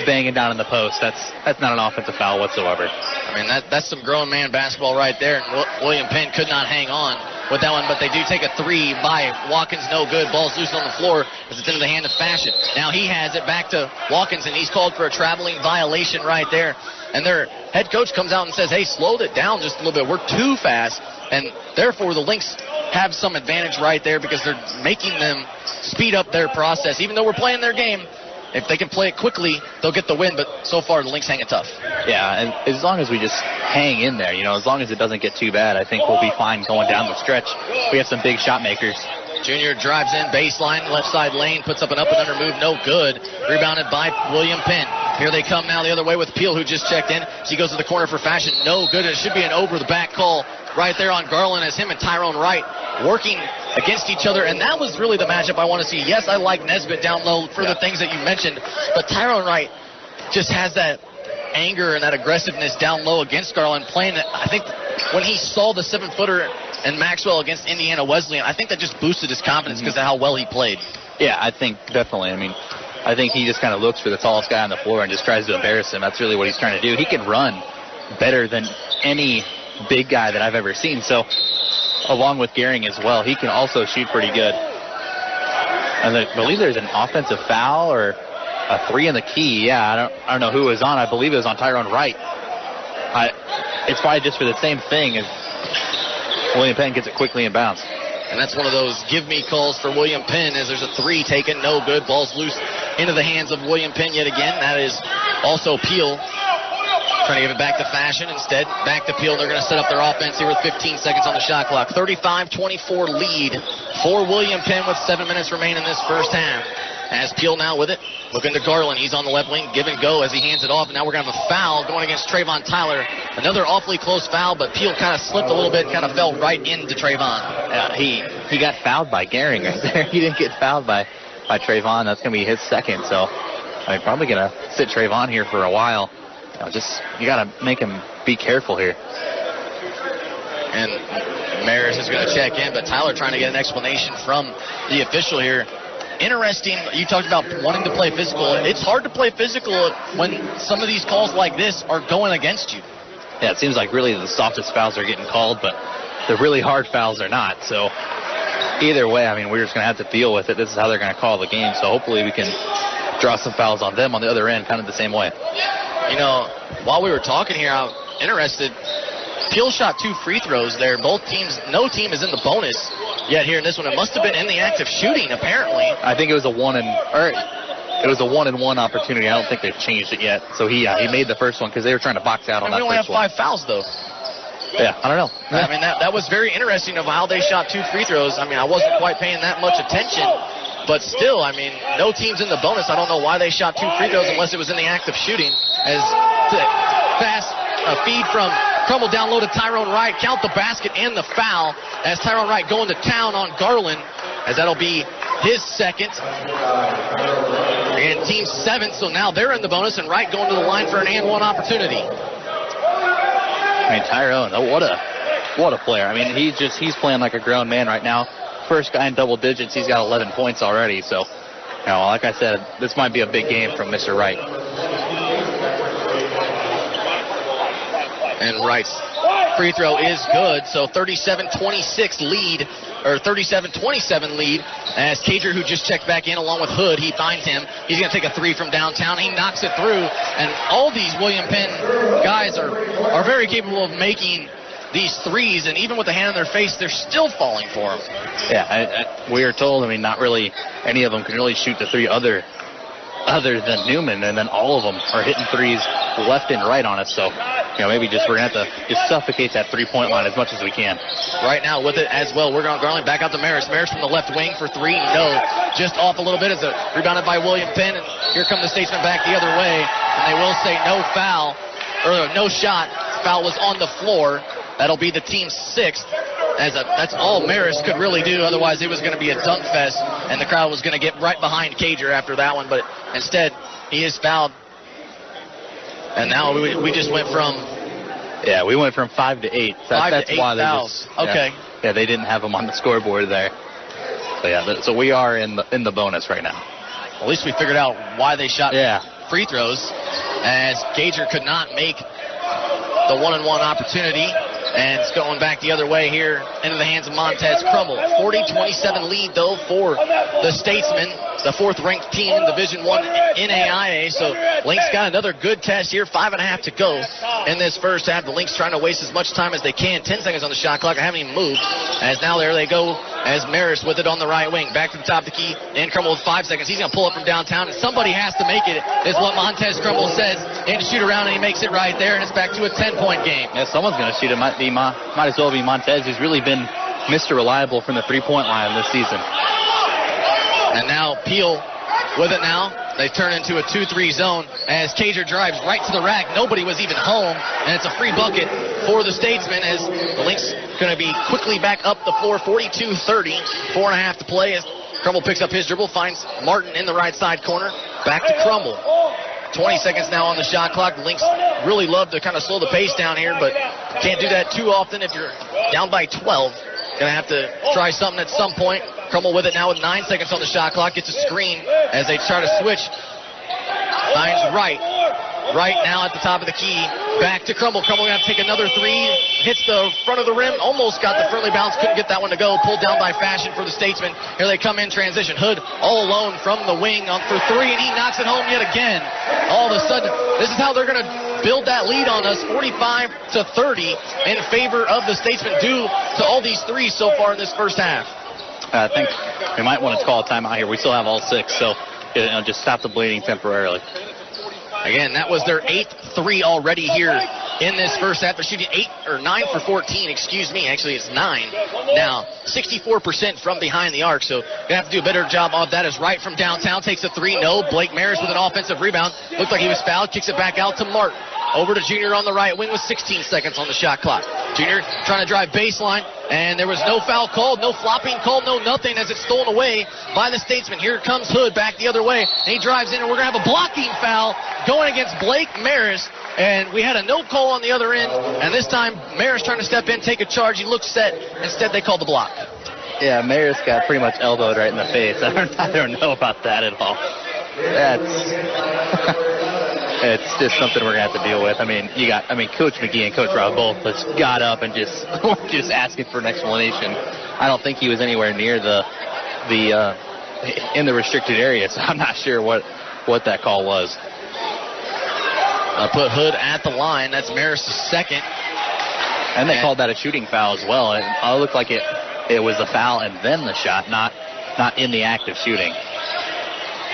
banging down in the post. That's not an offensive foul whatsoever. I mean, that's some grown man basketball right there. William Penn could not hang on with that one, but they do take a three by Watkins, no good. Ball's loose on the floor as it's into the hand of Fashion. Now he has it back to Watkins, and he's called for a traveling violation right there. And their head coach comes out and says, hey, slowed it down just a little bit. We're too fast. And therefore, the Lynx have some advantage right there because they're making them speed up their process. Even though we're playing their game, if they can play it quickly, they'll get the win. But so far, the Lynx hanging tough. Yeah, and as long as we just hang in there, as long as it doesn't get too bad, I think we'll be fine going down the stretch. We have some big shot makers. Junior drives in, baseline, left side lane, puts up an up and under move, no good. Rebounded by William Penn. Here they come now the other way with Peel, who just checked in. She goes to the corner for Fashion, no good. It should be an over-the-back call right there on Garland as him and Tyrone Wright working against each other. And that was really the matchup I want to see. Yes, I like Nesbitt down low for the things that you mentioned, but Tyrone Wright just has that anger and that aggressiveness down low against Garland, playing that. I think when he saw the 7-footer and Maxwell against Indiana Wesleyan, I think that just boosted his confidence because of how well he played. Yeah, I think definitely. I mean, I think he just kind of looks for the tallest guy on the floor and just tries to embarrass him. That's really what he's trying to do. He can run better than any big guy that I've ever seen. So, along with Gehring as well, he can also shoot pretty good. And I believe there's an offensive foul or a three in the key. Yeah, I don't know who it was on. I believe it was on Tyrone Wright. It's probably just for the same thing as William Penn gets it quickly in bounds. And that's one of those give-me calls for William Penn as there's a three taken, no good. Ball's loose into the hands of William Penn yet again. That is also Peel. Trying to give it back to Fashion. Instead, back to Peel. They're going to set up their offense here with 15 seconds on the shot clock. 35-24 lead for William Penn with 7 minutes remaining in this first half. As Peel now with it, looking to Garland. He's on the left wing, give and go as he hands it off. And now we're going to have a foul going against Trayvon Tyler. Another awfully close foul, but Peel kind of slipped a little bit, kind of fell right into Trayvon. He got fouled by Gehring right there. He didn't get fouled by Trayvon. That's going to be his second. So I'm probably going to sit Trayvon here for a while. You got to make him be careful here. And Maris is going to check in, but Tyler trying to get an explanation from the official here. Interesting, you talked about wanting to play physical. It's hard to play physical when some of these calls like this are going against you. Yeah, it seems like really the softest fouls are getting called, but the really hard fouls are not. So either way, I mean, we're just going to have to deal with it. This is how they're going to call the game. So hopefully we can draw some fouls on them on the other end, kind of the same way. While we were talking here, I'm interested. Peel shot 2 free throws there. Both teams, no team is in the bonus yet here in this one. It must have been in the act of shooting, apparently. I think it was a 1-and-1 opportunity. I don't think they've changed it yet. So he made the first one because they were trying to box out on that first one. We only have 5 fouls, though. Yeah, I don't know. I mean, that was very interesting of how they shot 2 free throws. I mean, I wasn't quite paying that much attention. But still, I mean, no team's in the bonus. I don't know why they shot 2 free throws unless it was in the act of shooting. As fast feed from Crummell down low to Tyrone Wright. Count the basket and the foul as Tyrone Wright going to town on Garland, as that'll be his second. And team 7, so now they're in the bonus, and Wright going to the line for an and one opportunity. I mean, Tyrone, what a player. I mean, he's playing like a grown man right now. First guy in double digits, he's got 11 points already. So, like I said, this might be a big game from Mr. Wright. And Wright's free throw is good, so 37-26 lead, or 37-27 lead, as Cager, who just checked back in along with Hood, he finds him. He's going to take a 3 from downtown. He knocks it through, and all these William Penn guys are very capable of making these threes, and even with the hand in their face, they're still falling for them. Yeah, we are told, I mean, not really any of them can really shoot the 3 other than Newman, and then all of them are hitting threes left and right on us. So, maybe we're going to have to just suffocate that 3-point line as much as we can. Right now with it as well, we're going Garland back out to Maris. Maris from the left wing for 3. No, just off a little bit as a rebounded by William Penn, and here come the Statesmen back the other way, and they will say no foul, or no shot. Foul was on the floor. That'll be the team's 6th. That's all Maris could really do. Otherwise, it was going to be a dunk fest, and the crowd was going to get right behind Cager after that one. But instead, he is fouled. And now we just went from... Yeah, we went from 5 to 8. That's 8 why fouls. Okay. Yeah, they didn't have him on the scoreboard there. So we are in the bonus right now. At least we figured out why they shot free throws, as Cager could not make the 1-and-1 opportunity. And it's going back the other way here into the hands of Montez Crummell. 40-27 lead, though, for the Statesmen, the 4th-ranked team in Division I NAIA. So Lynx got another good test here. 5.5 to go in this first half. The Lynx trying to waste as much time as they can. 10 seconds on the shot clock. I haven't even moved. As now there they go as Maris with it on the right wing. Back to the top of the key. And Crummell with 5 seconds. He's going to pull up from downtown. And somebody has to make it, is what Montez Crummell says. And to shoot around, and he makes it right there. And it's back to a 10-point game. Yeah, someone's going to shoot it. Might as well be Montez, who's really been Mr. Reliable from the 3-point line this season. And now Peel with it now. They turn into a 2-3 zone as Cager drives right to the rack. Nobody was even home, and it's a free bucket for the Statesmen as the Lynx going to be quickly back up the floor, 42-30. 4.5 to play as Crummell picks up his dribble, finds Martin in the right side corner. Back to Crummell. 20 seconds now on the shot clock. The Lynx really love to kind of slow the pace down here, but can't do that too often if you're down by 12. Going to have to try something at some point. Crummell with it now with 9 seconds on the shot clock. Gets a screen as they try to switch. Finds Wright. Wright now at the top of the key. Back to Crummell. Crummell going to have to take another 3. Hits the front of the rim. Almost got the friendly bounce. Couldn't get that one to go. Pulled down by Fashion for the Statesmen. Here they come in transition. Hood all alone from the wing up for 3, and he knocks it home yet again. All of a sudden, this is how they're going to build that lead on us, 45-30 in favor of the Statesmen due to all these threes so far in this first half. I think we might want to call a timeout here. We still have all 6, so just stop the bleeding temporarily. Again, that was their 8th 3 already here in this first half. They're shooting 9 for 14, excuse me. Actually, it's 9 now. 64% from behind the arc, so going to have to do a better job of that. As Wright from downtown takes a 3. No. Blake Maris with an offensive rebound. Looked like he was fouled. Kicks it back out to Martin. Over to Junior on the right wing with 16 seconds on the shot clock. Junior trying to drive baseline, and there was no foul called, no flopping called, no nothing as it's stolen away by the Statesmen. Here comes Hood back the other way, and he drives in, and we're going to have a blocking foul going against Blake Maris. And we had a no call on the other end, and this time Maris trying to step in, take a charge. He looks set. Instead, they called the block. Yeah, Maris got pretty much elbowed right in the face. I don't know about that at all. It's just something we're going to have to deal with. Coach McGee and Coach Rob both just got up and just asking for an explanation. I don't think he was anywhere near in the restricted area, so I'm not sure what that call was. I put Hood at the line. That's Maris' second. And they called that a shooting foul as well. And it looked like it was a foul and then the shot, not in the act of shooting.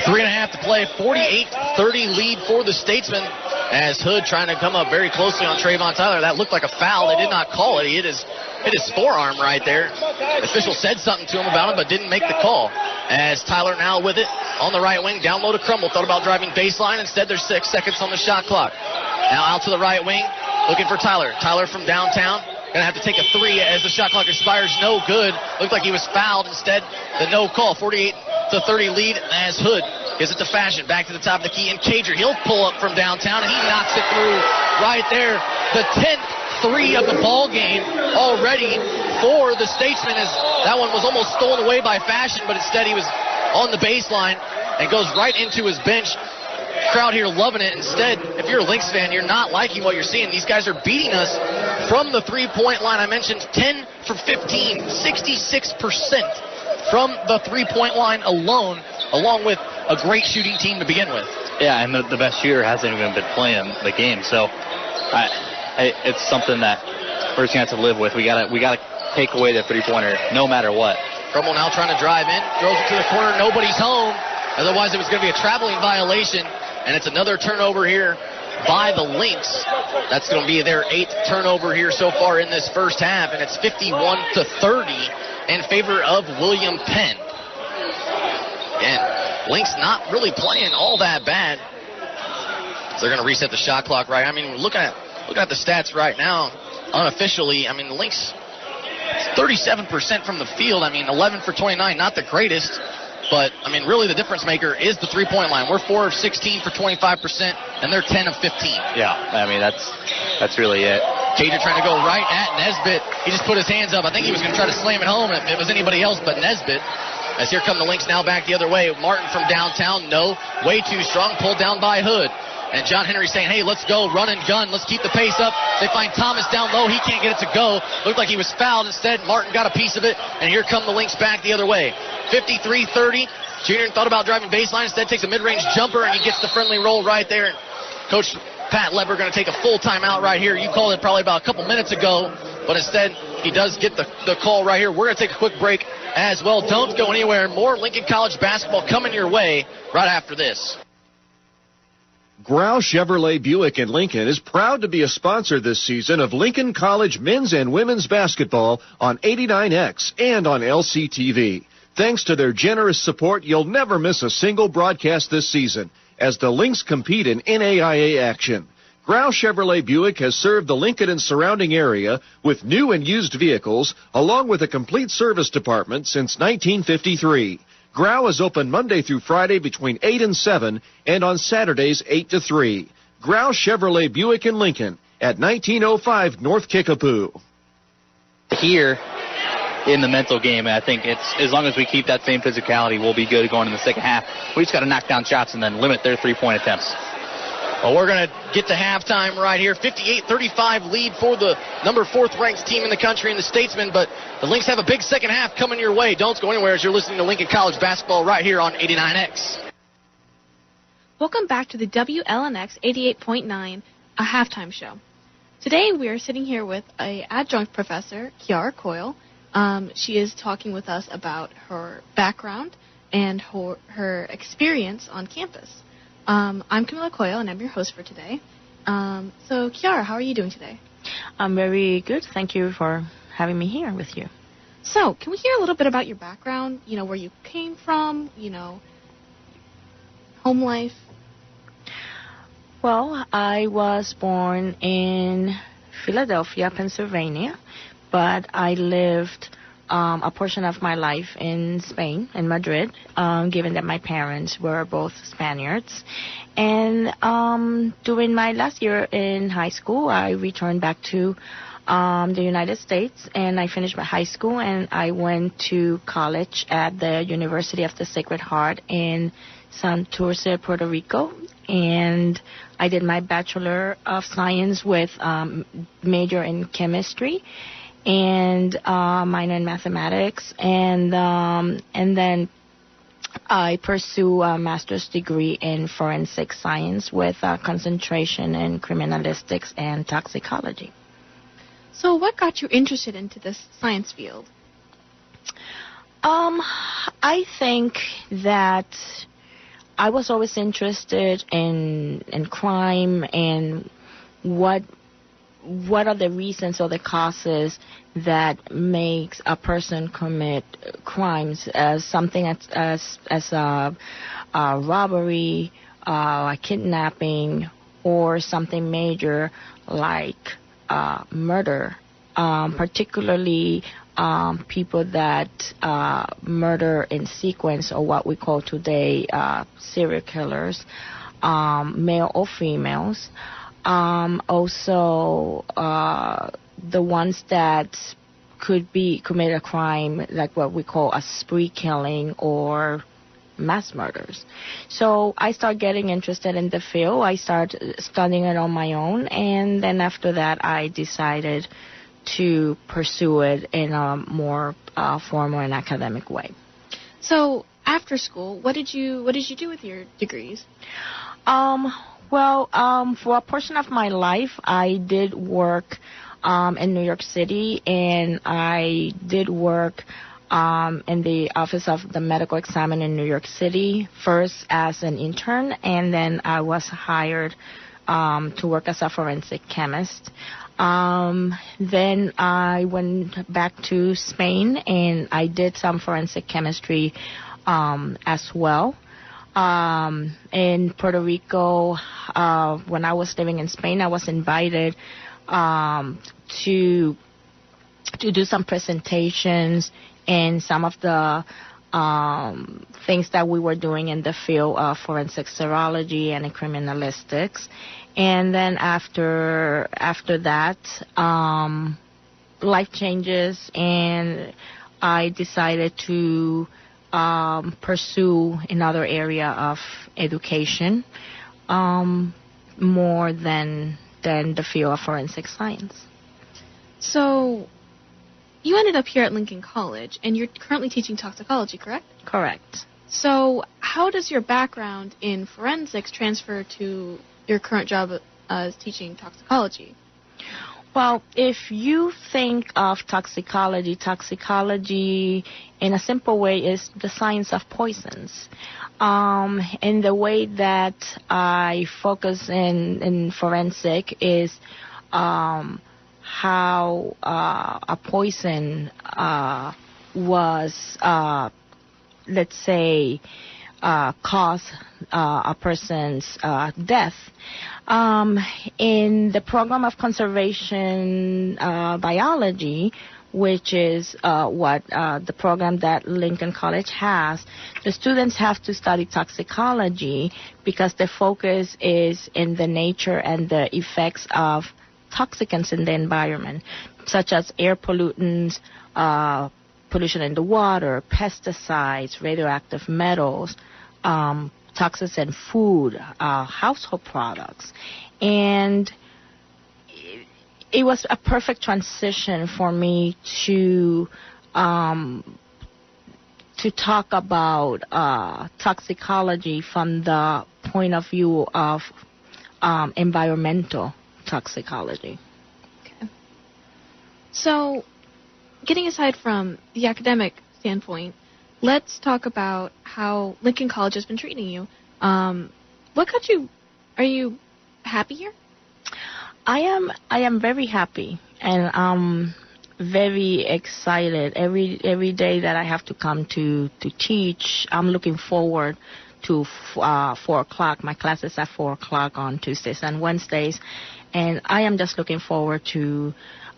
3.5 to play, 48-30 lead for the Statesmen as Hood trying to come up very closely on Trayvon Tyler. That looked like a foul. They did not call it. He hit his forearm right there. The official said something to him about it, but didn't make the call. As Tyler now with it on the right wing, down low to Crumble. Thought about driving baseline. Instead, there's 6 seconds on the shot clock. Now out to the right wing, looking for Tyler. Tyler from downtown. Going to have to take a 3 as the shot clock expires. No good. Looked like he was fouled. Instead, the no call. 48-30 lead as Hood gives it to Fashion. Back to the top of the key. And Cager, he'll pull up from downtown, and he knocks it through right there. The 10th 3 of the ball game already for the Statesmen, as that one was almost stolen away by Fashion, but instead he was on the baseline and goes right into his bench. Crowd here loving it. Instead, if you're a Lynx fan, you're not liking what you're seeing. These guys are beating us from the three-point line. I mentioned 10 for 15, 66% from the three-point line alone, along with a great shooting team to begin with. Yeah, and the best shooter hasn't even been playing the game, so it's something that we're just going to have to live with. We gotta take away the three-pointer no matter what. Crumble now trying to drive in, throws it to the corner, nobody's home. Otherwise, it was going to be a traveling violation, and it's another turnover here by the Lynx. That's going to be their 8th turnover here so far in this first half, and it's 51-30 in favor of William Penn. And Lynx not really playing all that bad. So they're going to reset the shot clock, right? I mean, look at the stats right now. Unofficially, I mean, the Lynx 37% from the field. I mean, 11 for 29, not the greatest. But, I mean, really the difference maker is the three-point line. We're 4 of 16 for 25%, and they're 10 of 15. Yeah, I mean, that's really it. Cager trying to go right at Nesbitt. He just put his hands up. I think he was going to try to slam it home if it was anybody else but Nesbitt. As here come the Lynx now back the other way. Martin from downtown, no. Way too strong, pulled down by Hood. And John Henry saying, hey, let's go, run and gun. Let's keep the pace up. They find Thomas down low. He can't get it to go. Looked like he was fouled. Instead, Martin got a piece of it. And here come the Lynx back the other way. 53-30. Junior thought about driving baseline. Instead, takes a mid-range jumper, and he gets the friendly roll right there. And Coach Pat Lever going to take a full timeout right here. You called it probably about a couple minutes ago. But instead, he does get the call right here. We're going to take a quick break as well. Don't go anywhere. More Lincoln College basketball coming your way right after this. Grau Chevrolet Buick in Lincoln is proud to be a sponsor this season of Lincoln College men's and women's basketball on 89X and on LCTV. Thanks to their generous support, you'll never miss a single broadcast this season as the Lynx compete in NAIA action. Grau Chevrolet Buick has served the Lincoln and surrounding area with new and used vehicles, along with a complete service department since 1953. Grau is open Monday through Friday between 8 and 7 and on Saturdays 8 to 3. Grau Chevrolet Buick in Lincoln at 1905 North Kickapoo. Here in the mental game, I think it's as long as we keep that same physicality, we'll be good going in the second half. We just got to knock down shots and then limit their three-point attempts. Well, we're going to get to halftime right here. 58-35 lead for the number 4th ranked team in the country in the Statesmen, but the Lynx have a big second half coming your way. Don't go anywhere as you're listening to Lincoln College basketball right here on 89X. Welcome back to the WLNX 88.9, a halftime show. Today we are sitting here with an adjunct professor, Kiara Coyle. She is talking with us about her background and her experience on campus. I'm Camila Coyle, and I'm your host for today. So, Kiara, how are you doing today? I'm very good. Thank you for having me here with you. So, can we hear a little bit about your background? You know, where you came from, you know, home life? Well, I was born in Philadelphia, Pennsylvania, but I lived a portion of my life in Spain, in Madrid, given that my parents were both Spaniards. And during my last year in high school, I returned back to the United States, and I finished my high school, and I went to college at the University of the Sacred Heart in Santurce, Puerto Rico, and I did my Bachelor of Science with major in chemistry and minor in mathematics, and then I pursue a master's degree in forensic science with a concentration in criminalistics and toxicology. So what got you interested into this science field? I think that I was always interested in crime and what are the reasons or the causes that makes a person commit crimes, as something as a robbery, a kidnapping, or something major like murder, particularly people that murder in sequence, or what we call today serial killers, male or females. Also, the ones that commit a crime like what we call a spree killing or mass murders. So I started getting interested in the field. I started studying it on my own, and then after that I decided to pursue it in a more formal and academic way. So after school, what did you do with your degrees? Well, for a portion of my life, I did work in New York City, and I did work in the office of the medical examiner in New York City, first as an intern, and then I was hired to work as a forensic chemist. Then I went back to Spain, and I did some forensic chemistry as well. In Puerto Rico, when I was living in Spain, I was invited to do some presentations and some of the things that we were doing in the field of forensic serology and criminalistics. And then after that, life changes, and I decided to pursue another area of education more than the field of forensic science. So you ended up here at Lincoln College, and you're currently teaching toxicology, correct? Correct. So how does your background in forensics transfer to your current job as teaching toxicology? Well, if you think of toxicology in a simple way is the science of poisons. And the way that I focus in forensic is how a poison was, let's say, cause a person's death. In the program of conservation biology, which is what the program that Lincoln College has, the students have to study toxicology because the focus is in the nature and the effects of toxicants in the environment, such as air pollutants, pollution in the water, pesticides, radioactive metals, toxins in food, household products. And it was a perfect transition for me to talk about toxicology from the point of view of environmental toxicology. Okay. So, getting aside from the academic standpoint, let's talk about how Lincoln College has been treating you. What got you? Are you happy here? I am very happy, and I'm very excited. Every day that I have to come to teach, I'm looking forward to 4 o'clock. My class is at 4 o'clock on Tuesdays and Wednesdays, and I am just looking forward to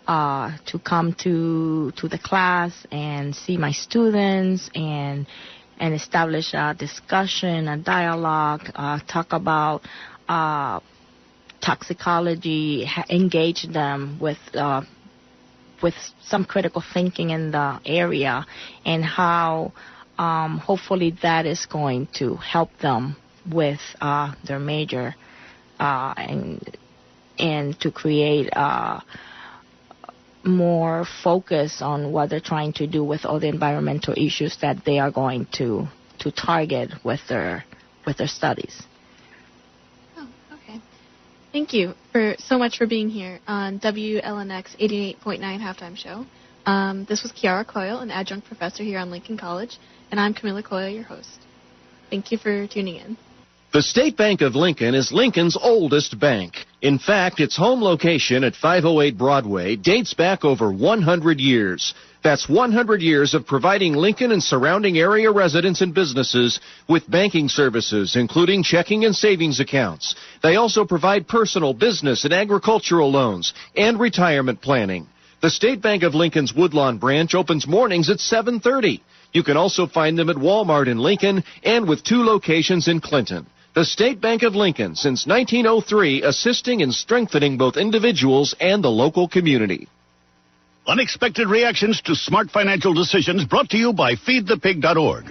come to the class and see my students and establish a discussion, a dialogue, talk about toxicology, engage them with some critical thinking in the area, and how hopefully that is going to help them with their major and to create more focus on what they're trying to do with all the environmental issues that they are going to target with their studies. Oh, okay. Thank you so much for being here on WLNX 88.9 Halftime Show. This was Kiara Coyle, an adjunct professor here on Lincoln College, and I'm Camila Coyle, your host. Thank you for tuning in. The State Bank of Lincoln is Lincoln's oldest bank. In fact, its home location at 508 Broadway dates back over 100 years. That's 100 years of providing Lincoln and surrounding area residents and businesses with banking services, including checking and savings accounts. They also provide personal, business, and agricultural loans and retirement planning. The State Bank of Lincoln's Woodlawn branch opens mornings at 7:30. You can also find them at Walmart in Lincoln and with 2 locations in Clinton. The State Bank of Lincoln, since 1903, assisting and strengthening both individuals and the local community. Unexpected reactions to smart financial decisions brought to you by feedthepig.org.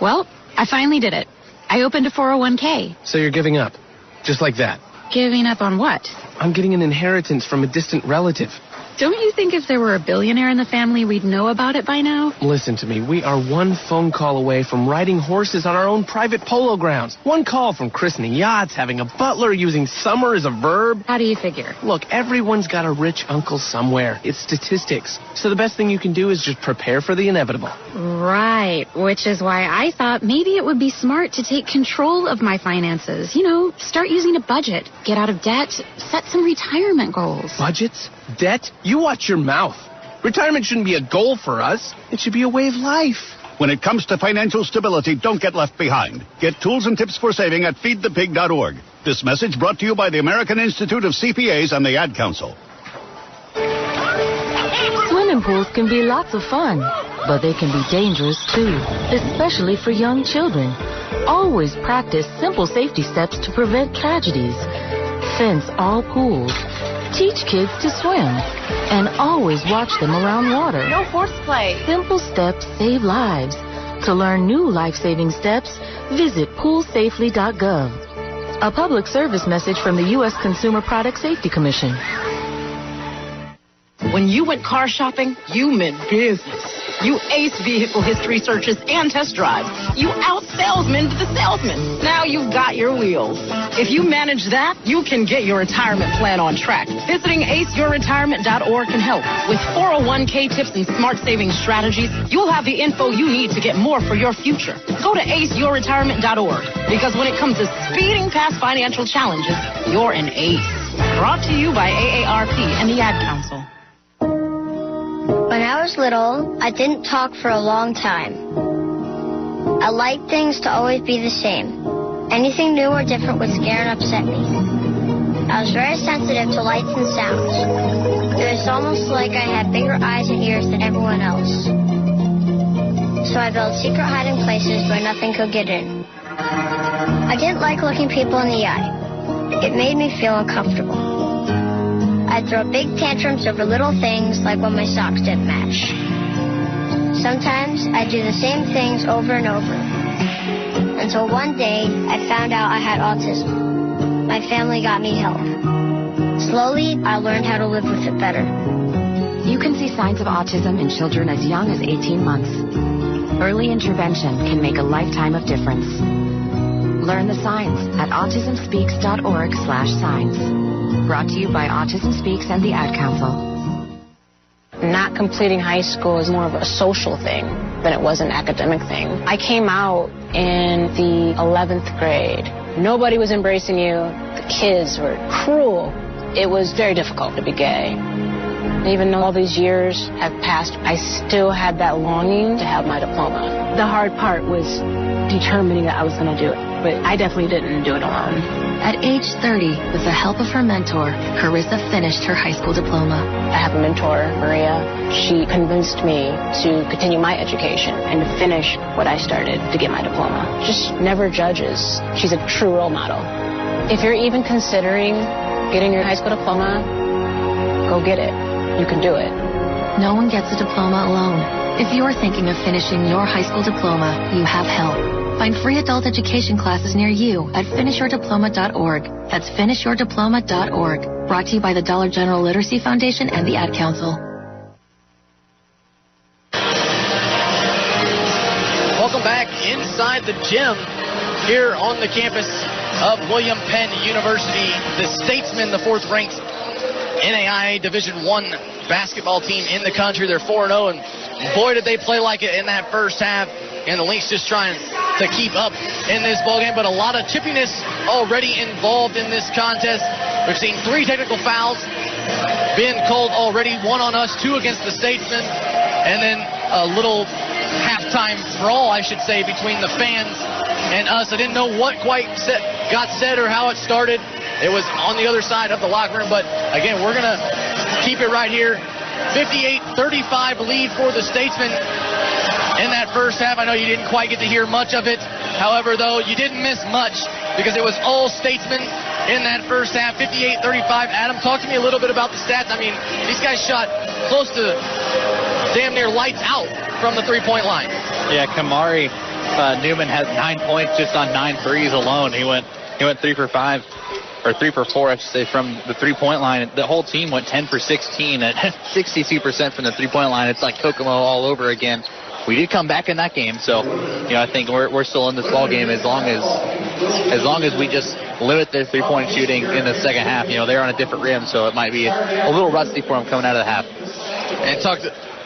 Well, I finally did it. I opened a 401k. So you're giving up? Just like that? Giving up on what? I'm getting an inheritance from a distant relative. Don't you think if there were a billionaire in the family, we'd know about it by now? Listen to me. We are one phone call away from riding horses on our own private polo grounds. One call from christening yachts, having a butler, using summer as a verb. How do you figure? Look, everyone's got a rich uncle somewhere. It's statistics. So the best thing you can do is just prepare for the inevitable. Right, which is why I thought maybe it would be smart to take control of my finances. You know, start using a budget, get out of debt, set some retirement goals. Budgets? Debt? You watch your mouth. Retirement shouldn't be a goal for us. It should be a way of life. When it comes to financial stability, don't get left behind. Get tools and tips for saving at feedthepig.org. This message brought to you by the American Institute of CPAs and the Ad Council. Swimming pools can be lots of fun, but they can be dangerous too, especially for young children. Always practice simple safety steps to prevent tragedies. Fence all pools. Teach kids to swim, and always watch them around water. No horseplay. Simple steps save lives. To learn new life-saving steps, visit poolsafely.gov. A public service message from the U.S. Consumer Product Safety Commission. When you went car shopping, you meant business. You aced vehicle history searches and test drives. You out-salesmaned the salesman. Now you've got your wheels. If you manage that, you can get your retirement plan on track. Visiting aceyourretirement.org can help. With 401k tips and smart saving strategies, you'll have the info you need to get more for your future. Go to aceyourretirement.org, because when it comes to speeding past financial challenges, you're an ace. Brought to you by AARP and the Ad Council. When I was little, I didn't talk for a long time. I liked things to always be the same. Anything new or different would scare and upset me. I was very sensitive to lights and sounds. It was almost like I had bigger eyes and ears than everyone else. So I built secret hiding places where nothing could get in. I didn't like looking people in the eye. It made me feel uncomfortable. I'd throw big tantrums over little things, like when my socks didn't match. Sometimes I'd do the same things over and over. Until one day, I found out I had autism. My family got me help. Slowly, I learned how to live with it better. You can see signs of autism in children as young as 18 months. Early intervention can make a lifetime of difference. Learn the signs at autismspeaks.org/signs. Brought to you by Autism Speaks and the Ad Council. Not completing high school is more of a social thing than it was an academic thing. I came out in the 11th grade. Nobody was embracing you. The kids were cruel. It was very difficult to be gay. Even though all these years have passed, I still had that longing to have my diploma. The hard part was determining that I was going to do it, but I definitely didn't do it alone. At age 30, with the help of her mentor, Carissa finished her high school diploma. I have a mentor, Maria. She convinced me to continue my education and to finish what I started to get my diploma. Just never judges. She's a true role model. If you're even considering getting your high school diploma, go get it. You can do it. No one gets a diploma alone. If you're thinking of finishing your high school diploma, you have help. Find free adult education classes near you at finishyourdiploma.org. That's finishyourdiploma.org. Brought to you by the Dollar General Literacy Foundation and the Ad Council. Welcome back inside the gym here on the campus of William Penn University. The Statesman, the fourth-ranked NAIA Division I basketball team in the country. They're 4-0, and boy, did they play like it in that first half. And the Lynx just trying to keep up in this ballgame, but a lot of chippiness already involved in this contest. We've seen 3 technical fouls been called already, 1 on us, 2 against the Statesmen, and then a little halftime brawl, I should say, between the fans and us. I didn't know what quite got said or how it started. It was on the other side of the locker room, but again, we're going to keep it right here. 58-35 lead for the Statesmen in that first half. I know you didn't quite get to hear much of it. However, though, you didn't miss much because it was all Statesmen in that first half, 58-35. Adam, talk to me a little bit about the stats. I mean, these guys shot close to damn near lights out from the three-point line. Yeah, Kamari Newman has 9 points just on 9 threes alone. He went 3 for 5. Or 3 for 4, I should say, from the three-point line. The whole team went 10 for 16 at 62% from the three-point line. It's like Kokomo all over again. We did come back in that game, so I think we're still in this ball game as long as we just limit their three-point shooting in the second half. They're on a different rim, so it might be a little rusty for them coming out of the half. And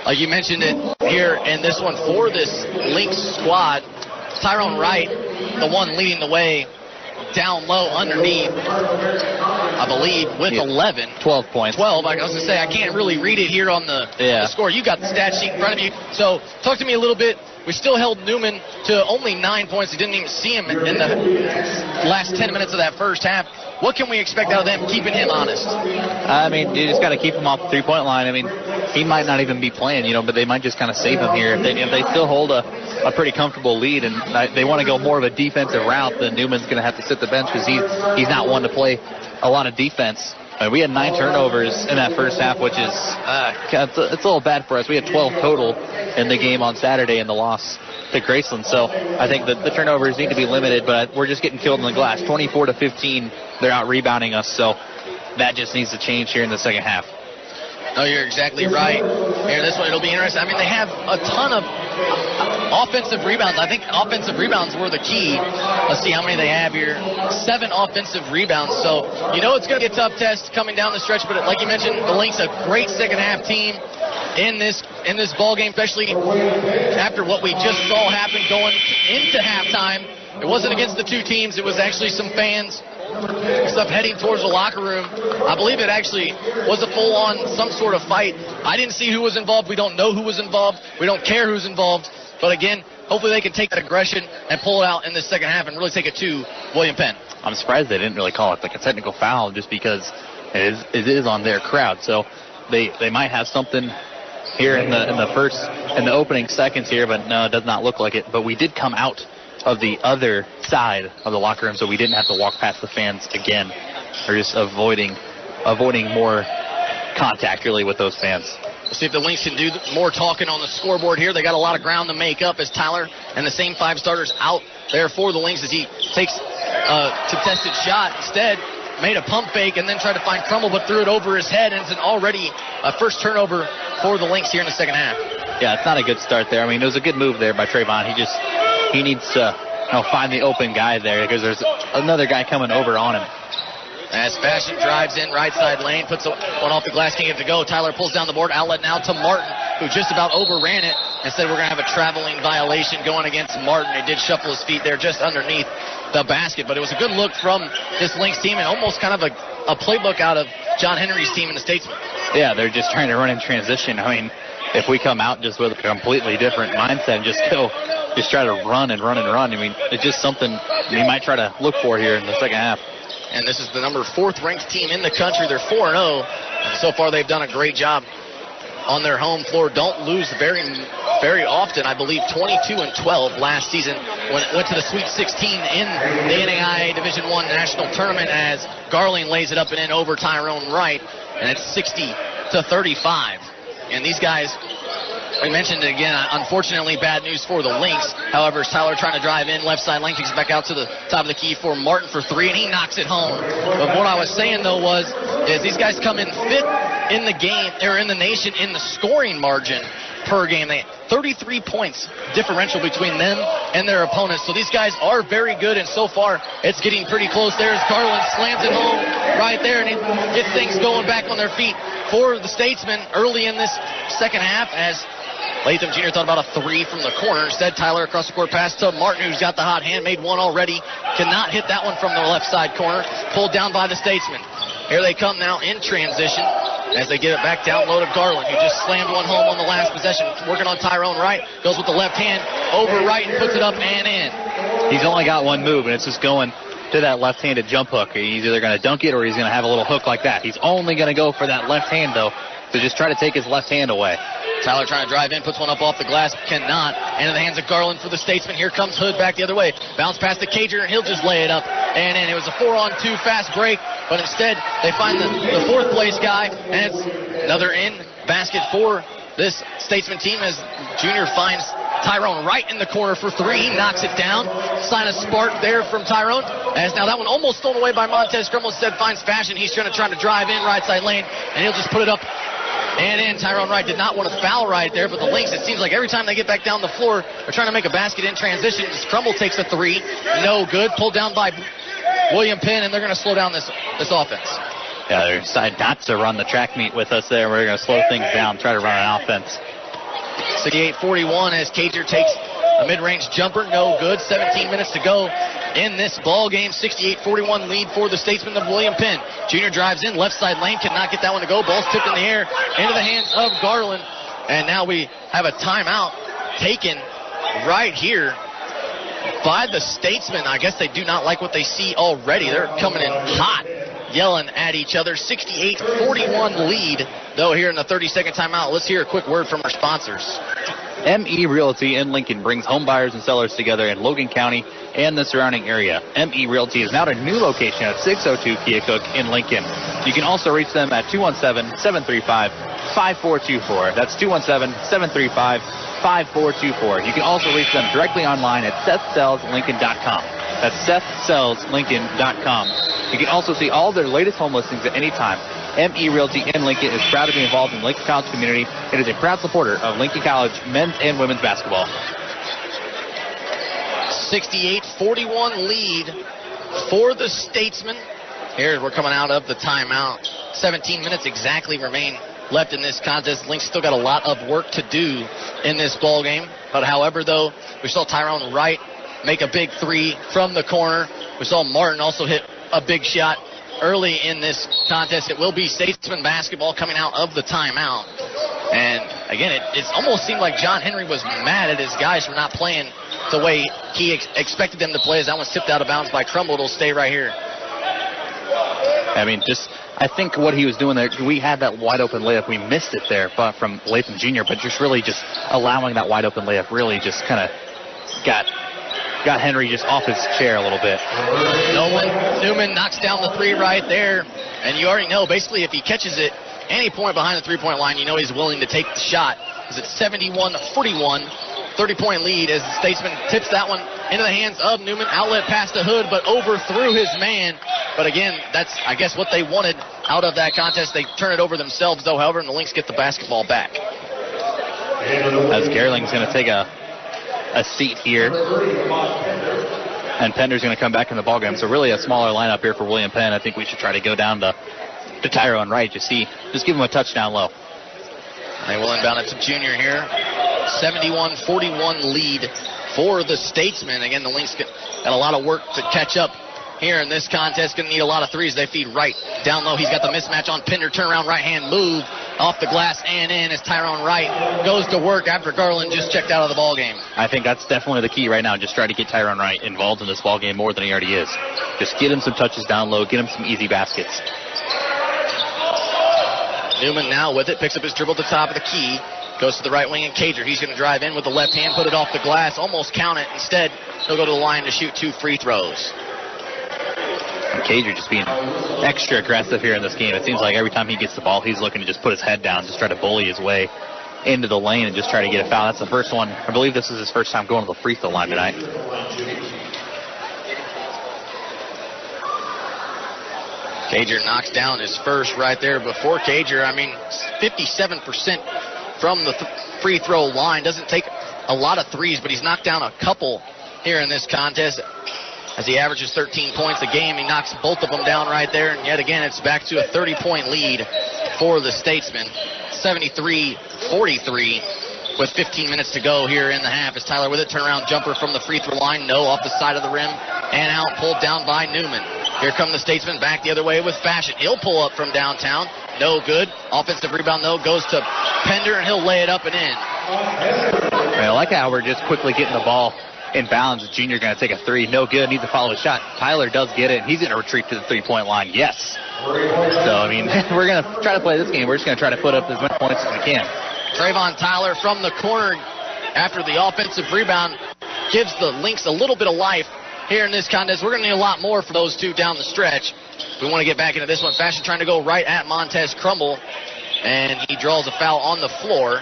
like you mentioned it here in this one for this Lynx squad, Tyrone Wright, the one leading the way. Down low underneath, I believe, with 11. 12 points. 12. I was going to say, I can't really read it here on the score. You got the stat sheet in front of you. So talk to me a little bit. We still held Newman to only 9 points. We didn't even see him in the last 10 minutes of that first half. What can we expect out of them keeping him honest? I mean, you just got to keep him off the three-point line. I mean, he might not even be playing, but they might just kind of save him here. If they still hold a pretty comfortable lead and they want to go more of a defensive route, then Newman's going to have to sit the bench because he's not one to play a lot of defense. We had 9 turnovers in that first half, which is it's a little bad for us. We had 12 total in the game on Saturday in the loss to Graceland. So I think that the turnovers need to be limited, but we're just getting killed in the glass. 24-15, they're out rebounding us. So that just needs to change here in the second half. No, you're exactly right. Here, this one, it'll be interesting. I mean, they have a ton of offensive rebounds. I think offensive rebounds were the key. Let's see how many they have here. 7 offensive rebounds. So, it's going to be a tough test coming down the stretch. But like you mentioned, the Lynx, a great second-half team in this ball game, especially after what we just saw happen going into halftime. It wasn't against the 2 teams. It was actually some fans stuff heading towards the locker room. I believe it actually was a full-on some sort of fight. I didn't see who was involved. We don't know who was involved. We don't care who's involved. But again, hopefully they can take that aggression and pull it out in the second half and really take it to William Penn. I'm surprised they didn't really call it like a technical foul just because it is on their crowd. So they might have something here in the opening seconds here, but no, it does not look like it. But we did come out of the other side of the locker room, so we didn't have to walk past the fans again. We're just avoiding more contact really with those fans. We'll see if the Lynx can do more talking on the scoreboard here. They got a lot of ground to make up as Tyler and the same 5 starters out there for the Lynx as he takes a contested shot. Instead, made a pump fake and then tried to find Crummel, but threw it over his head, and it's already a first turnover for the Lynx here in the second half. Yeah, it's not a good start there. I mean, it was a good move there by Trayvon. He needs to find the open guy there because there's another guy coming over on him. As Fashion drives in right side lane, puts one off the glass, can't get it to go. Tyler pulls down the board, outlet now to Martin, who just about overran it. Instead, we're going to have a traveling violation going against Martin. He did shuffle his feet there just underneath the basket, but it was a good look from this Lynx team and almost kind of a playbook out of John Henry's team in the Statesman. Yeah, they're just trying to run in transition. I mean, if we come out just with a completely different mindset and just try to run and run and run, I mean, it's just something we might try to look for here in the second half. And this is the number 4th ranked team in the country. They're 4-0. And so far, they've done a great job on their home floor. Don't lose very, very often. I believe 22-12 last season when it went to the Sweet 16 in the NAIA Division I National Tournament as Garling lays it up and in over Tyrone Wright. And it's 60-35. And these guys, we mentioned it again, unfortunately bad news for the Lynx. However, Tyler trying to drive in, left side lane, takes it back out to the top of the key for Martin for 3, and he knocks it home. But what I was saying, though, is these guys come in 5th in the game, or in the nation, in the scoring margin per game. They 33 points differential between them and their opponents. So these guys are very good, and so far it's getting pretty close. There's Garland, slams it home right there, and it gets things going back on their feet for the Statesmen early in this second half as Latham Jr. thought about a three from the corner. Instead, Tyler across the court pass to Martin, who's got the hot hand, made one already. Cannot hit that one from the left side corner. Pulled down by the Statesmen. Here they come now in transition as they get it back down low to Garland, who just slammed one home on the last possession. Working on Tyrone Wright. Goes with the left hand over right and puts it up and in. He's only got one move, and it's just going to that left-handed jump hook. He's either going to dunk it or he's going to have a little hook like that. He's only going to go for that left hand, though, to just try to take his left hand away. Tyler trying to drive in, puts one up off the glass, cannot. Into the hands of Garland for the Statesman. Here comes Hood back the other way. Bounce past the Cager, and he'll just lay it up. And in. It was a 4-on-2 fast break, but instead they find the fourth place guy, and it's another in basket for this Statesman team as Junior finds Tyrone Wright in the corner for three. He knocks it down. Sign of spark there from Tyrone. As now that one almost stolen away by Montez Scrummel. Instead finds Fashion. He's trying to drive in right side lane, and he'll just put it up and in. Tyrone Wright did not want to foul right there, but the Lynx, it seems like every time they get back down the floor, they're trying to make a basket in transition. Scrummel takes a three. No good. Pulled down by William Penn, and they're going to slow down this offense. Yeah, they decided not to run the track meet with us there. We're going to slow things down, try to run an offense. 68-41 as Cager takes a mid-range jumper. No good. 17 minutes to go in this ball game. 68-41 lead for the Statesman of William Penn. Junior drives in, left side lane, cannot get that one to go. Ball's tipped in the air into the hands of Garland. And now we have a timeout taken right here by the Statesmen. I guess they do not like what they see already. They're coming in hot, yelling at each other. 68-41 lead, though, here in the 30-second timeout. Let's hear a quick word from our sponsors. ME Realty in Lincoln brings home buyers and sellers together in Logan County and the surrounding area. ME Realty is now at a new location at 602 Keokuk in Lincoln. You can also reach them at 217-735-5424. That's 217-735-5424. You can also reach them directly online at SethSellsLincoln.com. That's SethSellsLincoln.com. You can also see all their latest home listings at any time. ME Realty in Lincoln is proud to be involved in the Lincoln College community. It is a proud supporter of Lincoln College men's and women's basketball. 68-41 lead for the Statesmen. Here we're coming out of the timeout. 17 minutes exactly remain left in this contest. Lynx still got a lot of work to do in this ball game. But however, though, we saw Tyrone Wright make a big three from the corner. We saw Martin also hit a big shot early in this contest. It will be Statesman basketball coming out of the timeout. And again, it almost seemed like John Henry was mad at his guys for not playing the way he expected them to play, as that one's tipped out of bounds by Crumble. It'll stay right here. I mean, I think what he was doing there, we had that wide open layup. We missed it there from Latham Jr., but just allowing that wide open layup really just kind of got Henry just off his chair a little bit. Newman knocks down the three right there, and you already know, basically, if he catches it any point behind the three-point line, you know he's willing to take the shot. It's at 71-41, 30-point lead as the Statesman tips that one into the hands of Newman. Outlet pass to Hood, but overthrew his man. But again, that's, I guess, what they wanted out of that contest. They turn it over themselves, though, however, and the Lynx get the basketball back. As Gerling's going to take a seat here, and Pender's going to come back in the ballgame. So really a smaller lineup here for William Penn. I think we should try to go down to Tyrone Wright. Just give him a touchdown low. They will inbound it to Junior here. 71-41 lead for the Statesmen. Again, the Lynx got a lot of work to catch up here in this contest. Going to need a lot of threes. They feed Wright down low. He's got the mismatch on Pender. Turnaround right hand move off the glass and in as Tyrone Wright goes to work after Garland just checked out of the ball game. I think that's definitely the key right now. Just try to get Tyrone Wright involved in this ball game more than he already is. Just get him some touches down low. Get him some easy baskets. Newman now with it. Picks up his dribble at the top of the key. Goes to the right wing and Cager. He's going to drive in with the left hand. Put it off the glass. Almost count it. Instead, he'll go to the line to shoot 2 free throws. And Cager just being extra aggressive here in this game. It seems like every time he gets the ball, he's looking to just put his head down, just try to bully his way into the lane and just try to get a foul. That's the first one. I believe this is his first time going to the free throw line tonight. Cager knocks down his first right there. Before Cager, 57% from the free throw line. Doesn't take a lot of threes, but he's knocked down a couple here in this contest. As he averages 13 points a game, he knocks both of them down right there. And yet again, it's back to a 30-point lead for the Statesmen. 73-43 with 15 minutes to go here in the half. As Tyler with it, turnaround jumper from the free throw line. No, off the side of the rim and out, pulled down by Newman. Here come the Statesmen back the other way with Fashion. He'll pull up from downtown. No good. Offensive rebound, though, goes to Pender, and he'll lay it up and in. I like how we're just quickly getting the ball in bounds. The junior going to take a three. No good. Needs to follow a shot. Tyler does get it, and he's going to retreat to the three-point line. Yes. So, I mean, we're going to try to play this game. We're just going to try to put up as many points as we can. Trayvon Tyler from the corner after the offensive rebound gives the Lynx a little bit of life here in this contest. We're going to need a lot more for those two down the stretch. We want to get back into this one. Fashion trying to go right at Montez Crumble, and he draws a foul on the floor.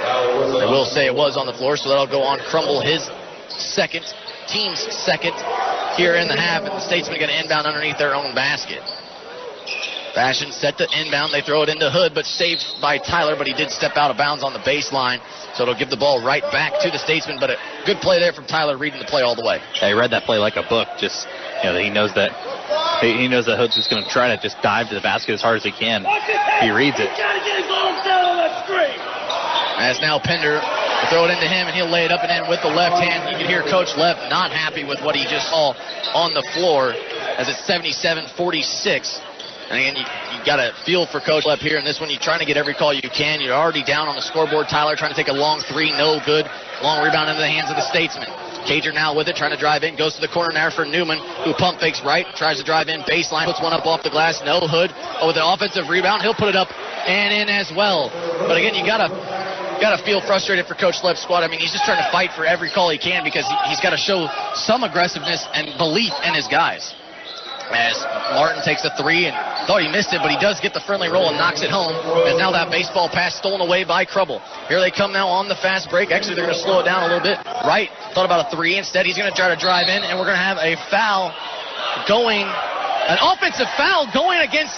I will say it was on the floor, so that'll go on Crumble, his second, team's second here in the half, and the Statesmen going to inbound underneath their own basket. Fashion set to inbound. They throw it into Hood, but saved by Tyler, but he did step out of bounds on the baseline, so it'll give the ball right back to the Statesmen, but a good play there from Tyler, reading the play all the way. Yeah, he read that play like a book. Just, he knows that Hood's just going to try to just dive to the basket as hard as he can. He reads it. As now Pender will throw it into him, and he'll lay it up and in with the left hand. You can hear Coach Lev not happy with what he just saw on the floor, as it's 77-46. And again, you got to feel for Coach Lev here in this one. You're trying to get every call you can. You're already down on the scoreboard. Tyler trying to take a long three, no good. Long rebound into the hands of the Statesmen. Cager now with it, trying to drive in. Goes to the corner now for Newman, who pump fakes right. Tries to drive in baseline, puts one up off the glass. No. Hood with an offensive rebound. He'll put it up and in as well. But again, you got to feel frustrated for Coach Lev's squad. I mean, he's just trying to fight for every call he can, because he's got to show some aggressiveness and belief in his guys. As Martin takes a three and thought he missed it, but he does get the friendly roll and knocks it home. And now that baseball pass stolen away by Crumble. Here they come now on the fast break. Actually, they're going to slow it down a little bit. Wright thought about a three. Instead, he's going to try to drive in, and we're going to have a foul going, an offensive foul going against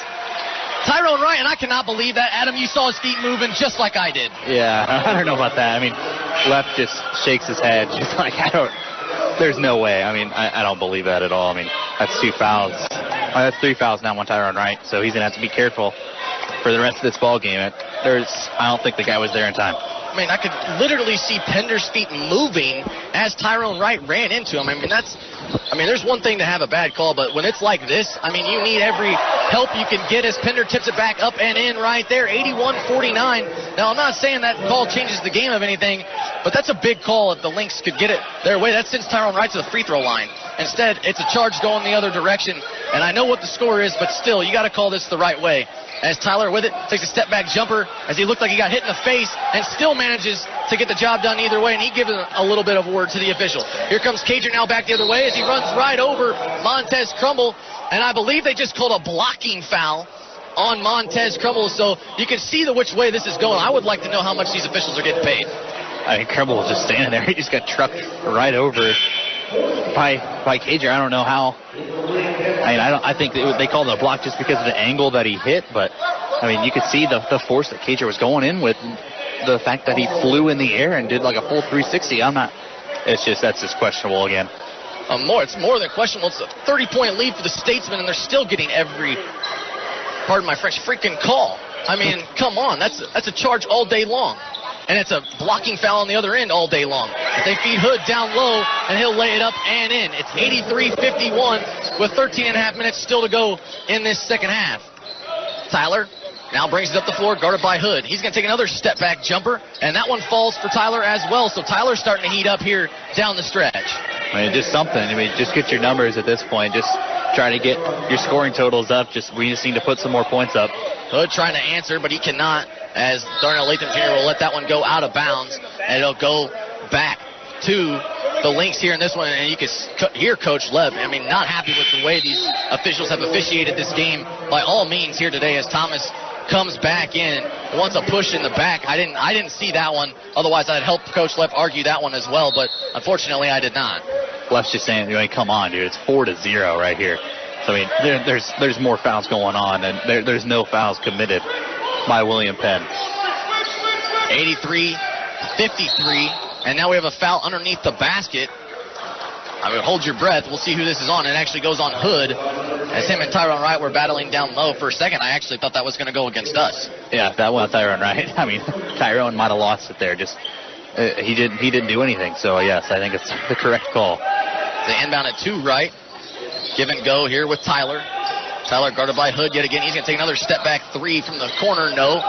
Tyrone Wright, and I cannot believe that. Adam, you saw his feet moving just like I did. Yeah, I don't know about that. I mean, Left just shakes his head, just like, there's no way. I mean, I don't believe that at all. I mean, that's 2 fouls. That's 3 fouls now on Tyrone Wright, so he's going to have to be careful for the rest of this ball game. I don't think the guy was there in time. I mean, I could literally see Pender's feet moving as Tyrone Wright ran into him. I mean, there's one thing to have a bad call, but when it's like this, I mean, you need every help you can get as Pender tips it back up and in right there, 81-49. Now, I'm not saying that call changes the game of anything, but that's a big call if the Lynx could get it their way. That sends Tyrone Wright to the free throw line. Instead, it's a charge going the other direction, and I know what the score is, but still, you got to call this the right way. As Tyler with it takes a step-back jumper, as he looked like he got hit in the face, and still manages to get the job done either way, and he gives a little bit of word to the official. Here comes Cager now back the other way as he runs right over Montez Crumble, and I believe they just called a blocking foul on Montez Crumble, so you can see which way this is going. I would like to know how much these officials are getting paid. I mean, Crumble was just standing there. He just got trucked right over by Cager. I don't know how. I think they called it a block just because of the angle that he hit, but I mean, you could see the force that Cager was going in with, the fact that he flew in the air and did like a full 360. That's just questionable again. It's more than questionable. It's a 30-point lead for the Statesmen, and they're still getting every, pardon my French, freaking call. I mean, come on, that's a charge all day long. And it's a blocking foul on the other end all day long. If they feed Hood down low, and he'll lay it up and in. It's 83-51 with 13 and a half minutes still to go in this second half. Tyler now brings it up the floor, guarded by Hood. He's going to take another step-back jumper, and that one falls for Tyler as well. So Tyler's starting to heat up here down the stretch. I mean, just something. I mean, just get your numbers at this point. Just try to get your scoring totals up. We just need to put some more points up. Hood trying to answer, but he cannot, as Darnell Latham Jr. will let that one go out of bounds, and it'll go back to the Lynx here in this one. And you can hear Coach Lev, I mean, not happy with the way these officials have officiated this game by all means here today, as Thomas comes back in, wants a push in the back. I didn't see that one. Otherwise, I'd help Coach Lev argue that one as well, but unfortunately, I did not. Lev's just saying, come on, dude, it's 4-0 right here. So, I mean, there's more fouls going on, and there's no fouls committed. by William Penn. 83-53, and now we have a foul underneath the basket. I mean, hold your breath. We'll see who this is on. It actually goes on Hood, as him and Tyrone Wright were battling down low. For a second, I actually thought that was going to go against us. Yeah, that was Tyrone Wright. I mean, Tyrone might have lost it there. Just he didn't do anything. So yes, I think it's the correct call. They inbound it to Wright. Give and go here with Tyler. Tyler guarded by Hood yet again. He's going to take another step back three from the corner. No.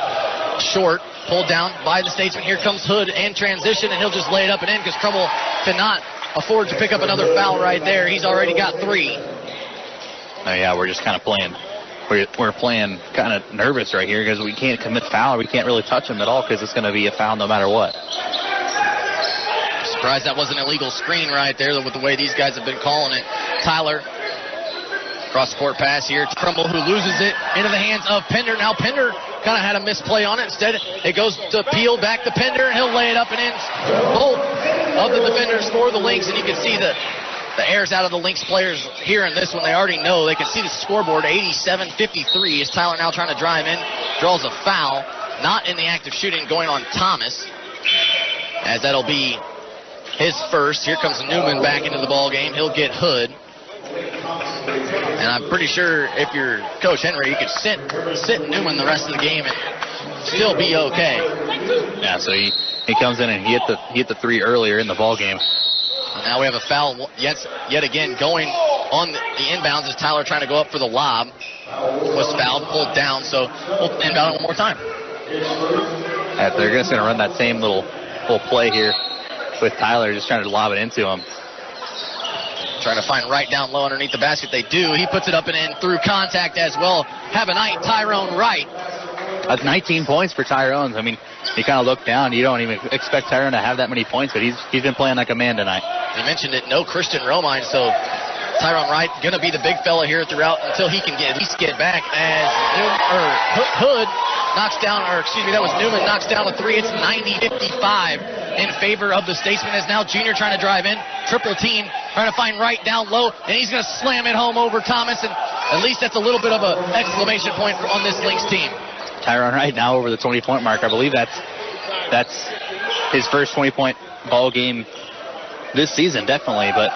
Short. Pulled down by the Statesman. Here comes Hood in transition, and he'll just lay it up and in because Crummell cannot afford to pick up another foul right there. He's already got 3. Oh, yeah, we're just kind of playing. We're playing kind of nervous right here because we can't commit foul. We can't really touch him at all because it's going to be a foul no matter what. Surprised that wasn't an illegal screen right there with the way these guys have been calling it. Tyler, cross-court pass here to Crummell, who loses it into the hands of Pender. Now Pender kind of had a misplay on it. Instead, it goes to Peel back to Pender, and he'll lay it up and in. Both of the defenders for the Lynx, and you can see the airs out of the Lynx players here in this one. They already know. They can see the scoreboard, 87-53. Is Tyler now trying to drive in, draws a foul, not in the act of shooting, going on Thomas, as that'll be his first. Here comes Newman back into the ball game. He'll get Hood. And I'm pretty sure if you're Coach Henry, you could sit Newman the rest of the game and still be okay. Yeah, so he comes in and he hit the 3 earlier in the ball game. And now we have a foul yet again going on the inbounds as Tyler trying to go up for the lob. Was fouled, pulled down, so we'll inbound it one more time. They're just going to run that same little play here with Tyler, just trying to lob it into him. Trying to find Wright down low underneath the basket. They do. He puts it up and in through contact as well. Have a night, Tyrone Wright. That's 19 points for Tyrone. I mean, you kind of look down. You don't even expect Tyrone to have that many points, but he's been playing like a man tonight. You mentioned it. No Christian Romine, so Tyrone Wright going to be the big fella here throughout until he can at least get back. As Hood knocks down, that was Newman, knocks down a 3. It's 90-55 in favor of the Statesman, as now Junior trying to drive in. Triple team, trying to find Wright down low, and he's going to slam it home over Thomas, and at least that's a little bit of an exclamation point on this Lynx team. Tyrone Wright now over the 20-point mark. I believe that's his first 20-point ball game this season, definitely, but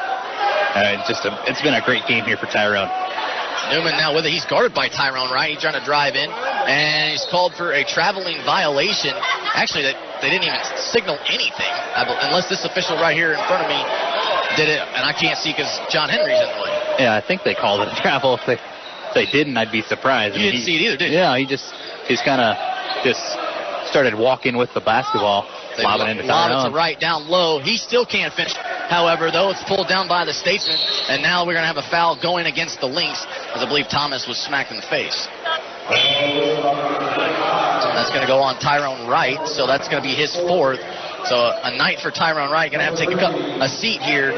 it's been a great game here for Tyrone. Newman now with it. He's guarded by Tyrone Wright. He's trying to drive in, and he's called for a traveling violation. Actually, they didn't even signal anything, unless this official right here in front of me did it, and I can't see because John Henry's in the way. Yeah, I think they called it a travel. If they didn't, I'd be surprised. You didn't see it either, did you? Yeah, he's kind of just started walking with the basketball, lobbing into Tyrone. Lob it to Wright down low. He still can't finish. However, though, it's pulled down by the Statesman, and now we're going to have a foul going against the Lynx, as I believe Thomas was smacked in the face. That's going to go on Tyrone Wright, so that's going to be his 4th. So a night for Tyrone Wright. Going to have to take a seat here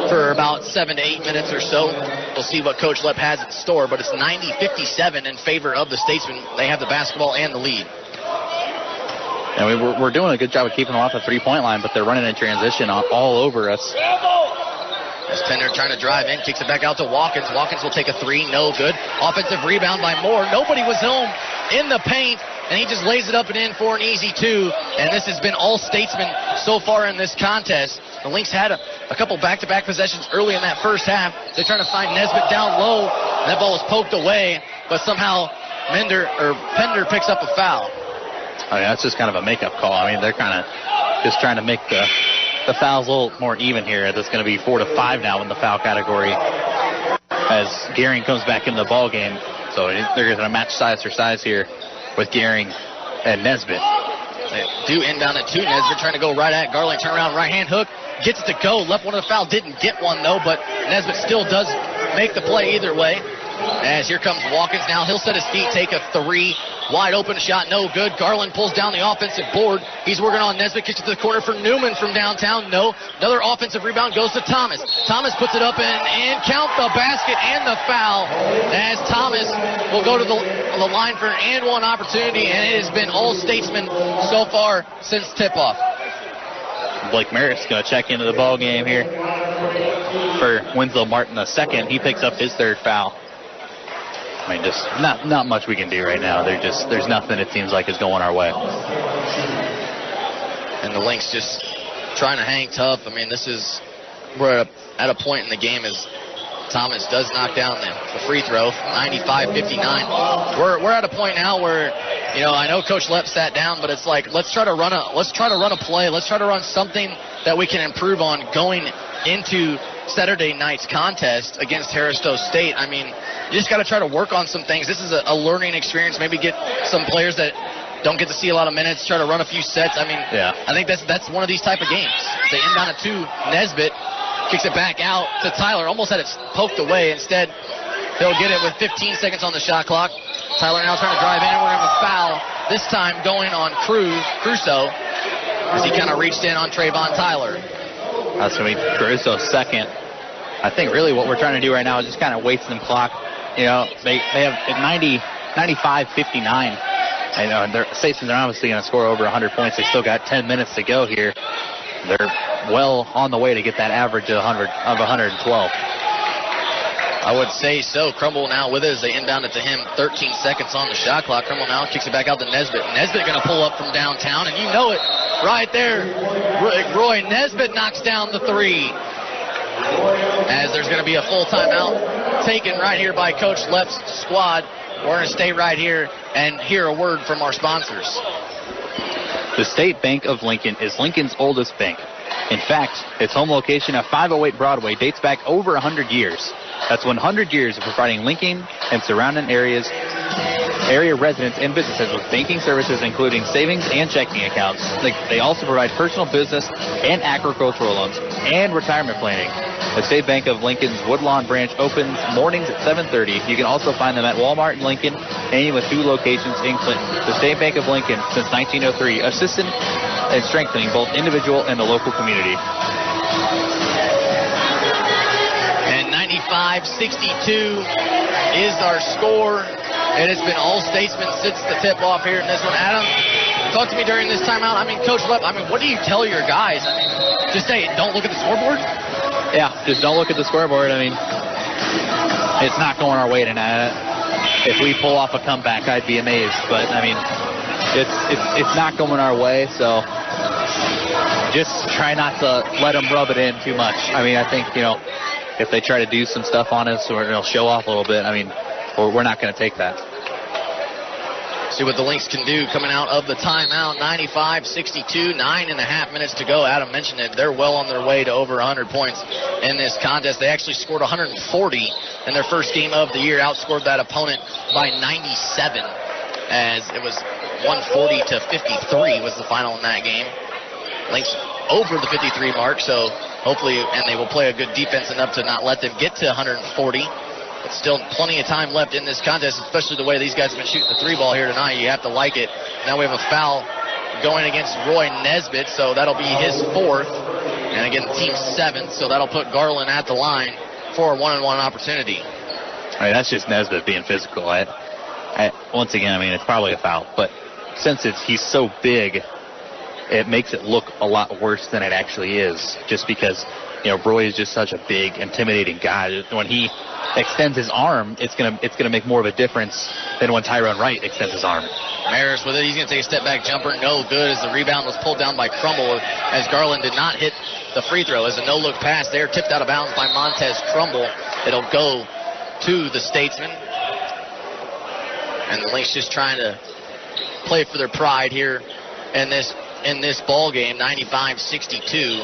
for about 7 to 8 minutes or so. We'll see what Coach Lepp has in store, but it's 90-57 in favor of the Statesman. They have the basketball and the lead. And we're doing a good job of keeping them off the 3-point line, but they're running in transition all over us. As Pender trying to drive in, kicks it back out to Watkins. Watkins will take a 3, no good. Offensive rebound by Moore. Nobody was home in the paint, and he just lays it up and in for an easy 2. And this has been all Statesmen so far in this contest. The Lynx had a couple back-to-back possessions early in that first half. They're trying to find Nesbitt down low. And that ball was poked away, but somehow Pender picks up a foul. I mean, that's just kind of a makeup call. I mean, they're kind of just trying to make the fouls a little more even here. It's going to be 4 to 5 now in the foul category as Gehring comes back in the ball game. So they're going to match size for size here with Gehring and Nesbitt. They do inbound it to Nesbitt, trying to go right at Garland. Turn around, right-hand hook, gets it to go. Left one of the foul, didn't get one, though, but Nesbitt still does make the play either way. As here comes Watkins now. He'll set his feet, take a 3. Wide open shot, no good. Garland pulls down the offensive board. He's working on Nesbitt. Kicks it to the corner for Newman from downtown. No. Another offensive rebound goes to Thomas. Thomas puts it up and count the basket and the foul. As Thomas will go to the line for an and one opportunity, and it has been all Statesmen so far since tip-off. Blake Merritt's going to check into the ball game here for Winslow Martin II. He picks up his 3rd foul. I mean, just not much we can do right now. There's nothing it seems like is going our way. And the Lynx just trying to hang tough. I mean, we're at a point in the game as Thomas does knock down the free throw, 95-59. We're at a point now where, I know Coach Lepp sat down, but it's like let's try to run a play. Let's try to run something that we can improve on going into Saturday night's contest against Harris-Stowe State. I mean, you just got to try to work on some things. This is a learning experience. Maybe get some players that don't get to see a lot of minutes, try to run a few sets. I mean, I think that's one of these type of games. They inbound it to Nesbitt, kicks it back out to Tyler, almost had it poked away. Instead, he'll get it with 15 seconds on the shot clock. Tyler now trying to drive in, and we're going to have a foul, this time going on Crusoe, as he kind of reached in on Trayvon Tyler. That's going to be Crusoe's second. I think really what we're trying to do right now is just kind of waste some clock. They have 95-59. I know, and Statesman's are obviously going to score over 100 points. They still got 10 minutes to go here. They're well on the way to get that average of 112. I would say so. Crumble now with it as they inbound it to him. 13 seconds on the shot clock. Crumble now kicks it back out to Nesbitt. Nesbitt going to pull up from downtown, and you know it right there. Roy Nesbitt knocks down the three. As there's going to be a full timeout taken right here by Coach Lepp's squad. We're going to stay right here and hear a word from our sponsors. The State Bank of Lincoln is Lincoln's oldest bank. In fact, its home location at 508 Broadway dates back over 100 years. That's 100 years of providing Lincoln and surrounding area residents and businesses with banking services including savings and checking accounts. They also provide personal business and agricultural loans and retirement planning. The State Bank of Lincoln's Woodlawn branch opens mornings at 7:30. You can also find them at Walmart in Lincoln and with 2 locations in Clinton. The State Bank of Lincoln, since 1903, assisting and strengthening both individual and the local community. And 95-62 is our score. It has been all Statesmen since the tip-off here in this one. Adam, talk to me during this timeout. I mean, Coach Lepp, what do you tell your guys? I mean, just say, don't look at the scoreboard? Yeah, just don't look at the scoreboard. I mean, it's not going our way tonight. If we pull off a comeback, I'd be amazed. But, I mean, it's not going our way, so just try not to let them rub it in too much. I mean, I think, if they try to do some stuff on us or they'll show off a little bit, I mean, we're not going to take that. See what the Lynx can do coming out of the timeout. 95-62, 9.5 minutes to go. Adam mentioned it. They're well on their way to over 100 points in this contest. They actually scored 140 in their first game of the year, outscored that opponent by 97, as it was 140-53 was the final in that game. Lynx over the 53 mark, so hopefully, and they will play a good defense enough to not let them get to 140. But still plenty of time left in this contest, especially the way these guys have been shooting the 3-ball here tonight. You have to like it. Now we have a foul going against Roy Nesbitt, so that'll be his 4th. And again, team 7th, so that'll put Garland at the line for a 1-on-1 opportunity. All right, that's just Nesbitt being physical. Once again, I mean, it's probably a foul. But since he's so big, it makes it look a lot worse than it actually is, just because, Roy is just such a big, intimidating guy. When he extends his arm, it's gonna make more of a difference than when Tyrone Wright extends his arm. Maris with it. He's gonna take a step back jumper. No good, as the rebound was pulled down by Crumble, as Garland did not hit the free throw. As a no-look pass there, tipped out of bounds by Montez Crumble. It'll go to the Statesman. And the Lynx just trying to play for their pride here in this ball game, 95-62.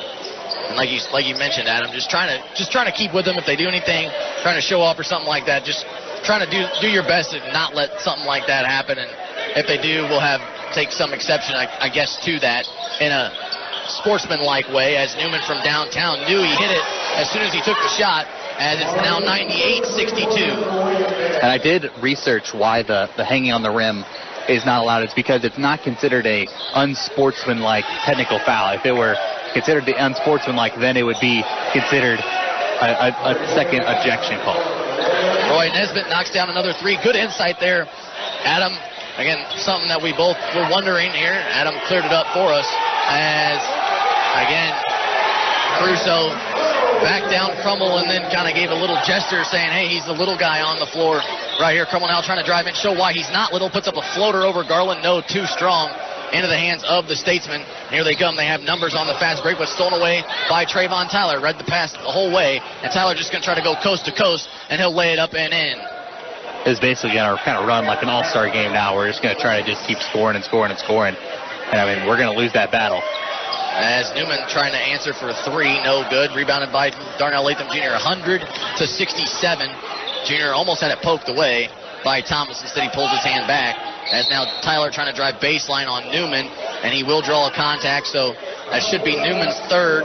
And like you mentioned, Adam, just trying to keep with them if they do anything, trying to show off or something like that. Just trying to do your best and not let something like that happen. And if they do, we'll take some exception, I guess, to that in a sportsman-like way. As Newman from downtown knew he hit it as soon as he took the shot. As it's now 98-62. And I did research why the hanging on the rim is not allowed. It's because it's not considered a unsportsmanlike technical foul. If it were considered the unsportsmanlike, then it would be considered a second ejection call. Roy Nesbitt knocks down another 3. Good insight there, Adam. Again, something that we both were wondering here. Adam cleared it up for us as, again, Crusoe Back down Crummel, and then kind of gave a little gesture saying, hey, he's the little guy on the floor right here. Crummel now trying to drive in, show why he's not little. Puts up a floater over Garland. No, too strong. Into the hands of the Statesmen. Here they come. They have numbers on the fast break, but stolen away by Trayvon Tyler. Read the pass the whole way, and Tyler just going to try to go coast to coast, and he'll lay it up and in. It's basically going to kind of run like an all-star game now. We're just going to try to just keep scoring and scoring and scoring. And, I mean, we're going to lose that battle. As Newman trying to answer for three, no good. Rebounded by Darnell Latham Jr., 100-67. Jr. almost had it poked away by Thomas. Instead, he pulls his hand back. As now Tyler trying to drive baseline on Newman, and he will draw a contact, so that should be Newman's third,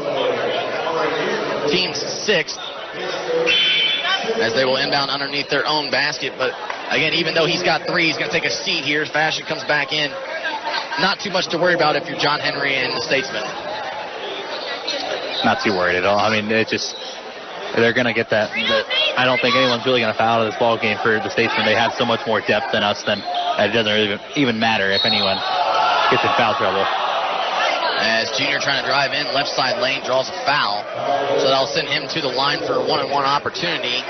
team's sixth, as they will inbound underneath their own basket. But again, even though he's got three, he's going to take a seat here. Fashion comes back in. Not too much to worry about if you're John Henry and the Statesmen. Not too worried at all. I mean, it just... They're going to get that. I don't think anyone's really going to foul out of this ball game for the Statesmen. They have so much more depth than us that it doesn't really even matter if anyone gets in foul trouble. As Junior trying to drive in, left side lane, draws a foul. So that'll send him to the line for a one-on-one opportunity,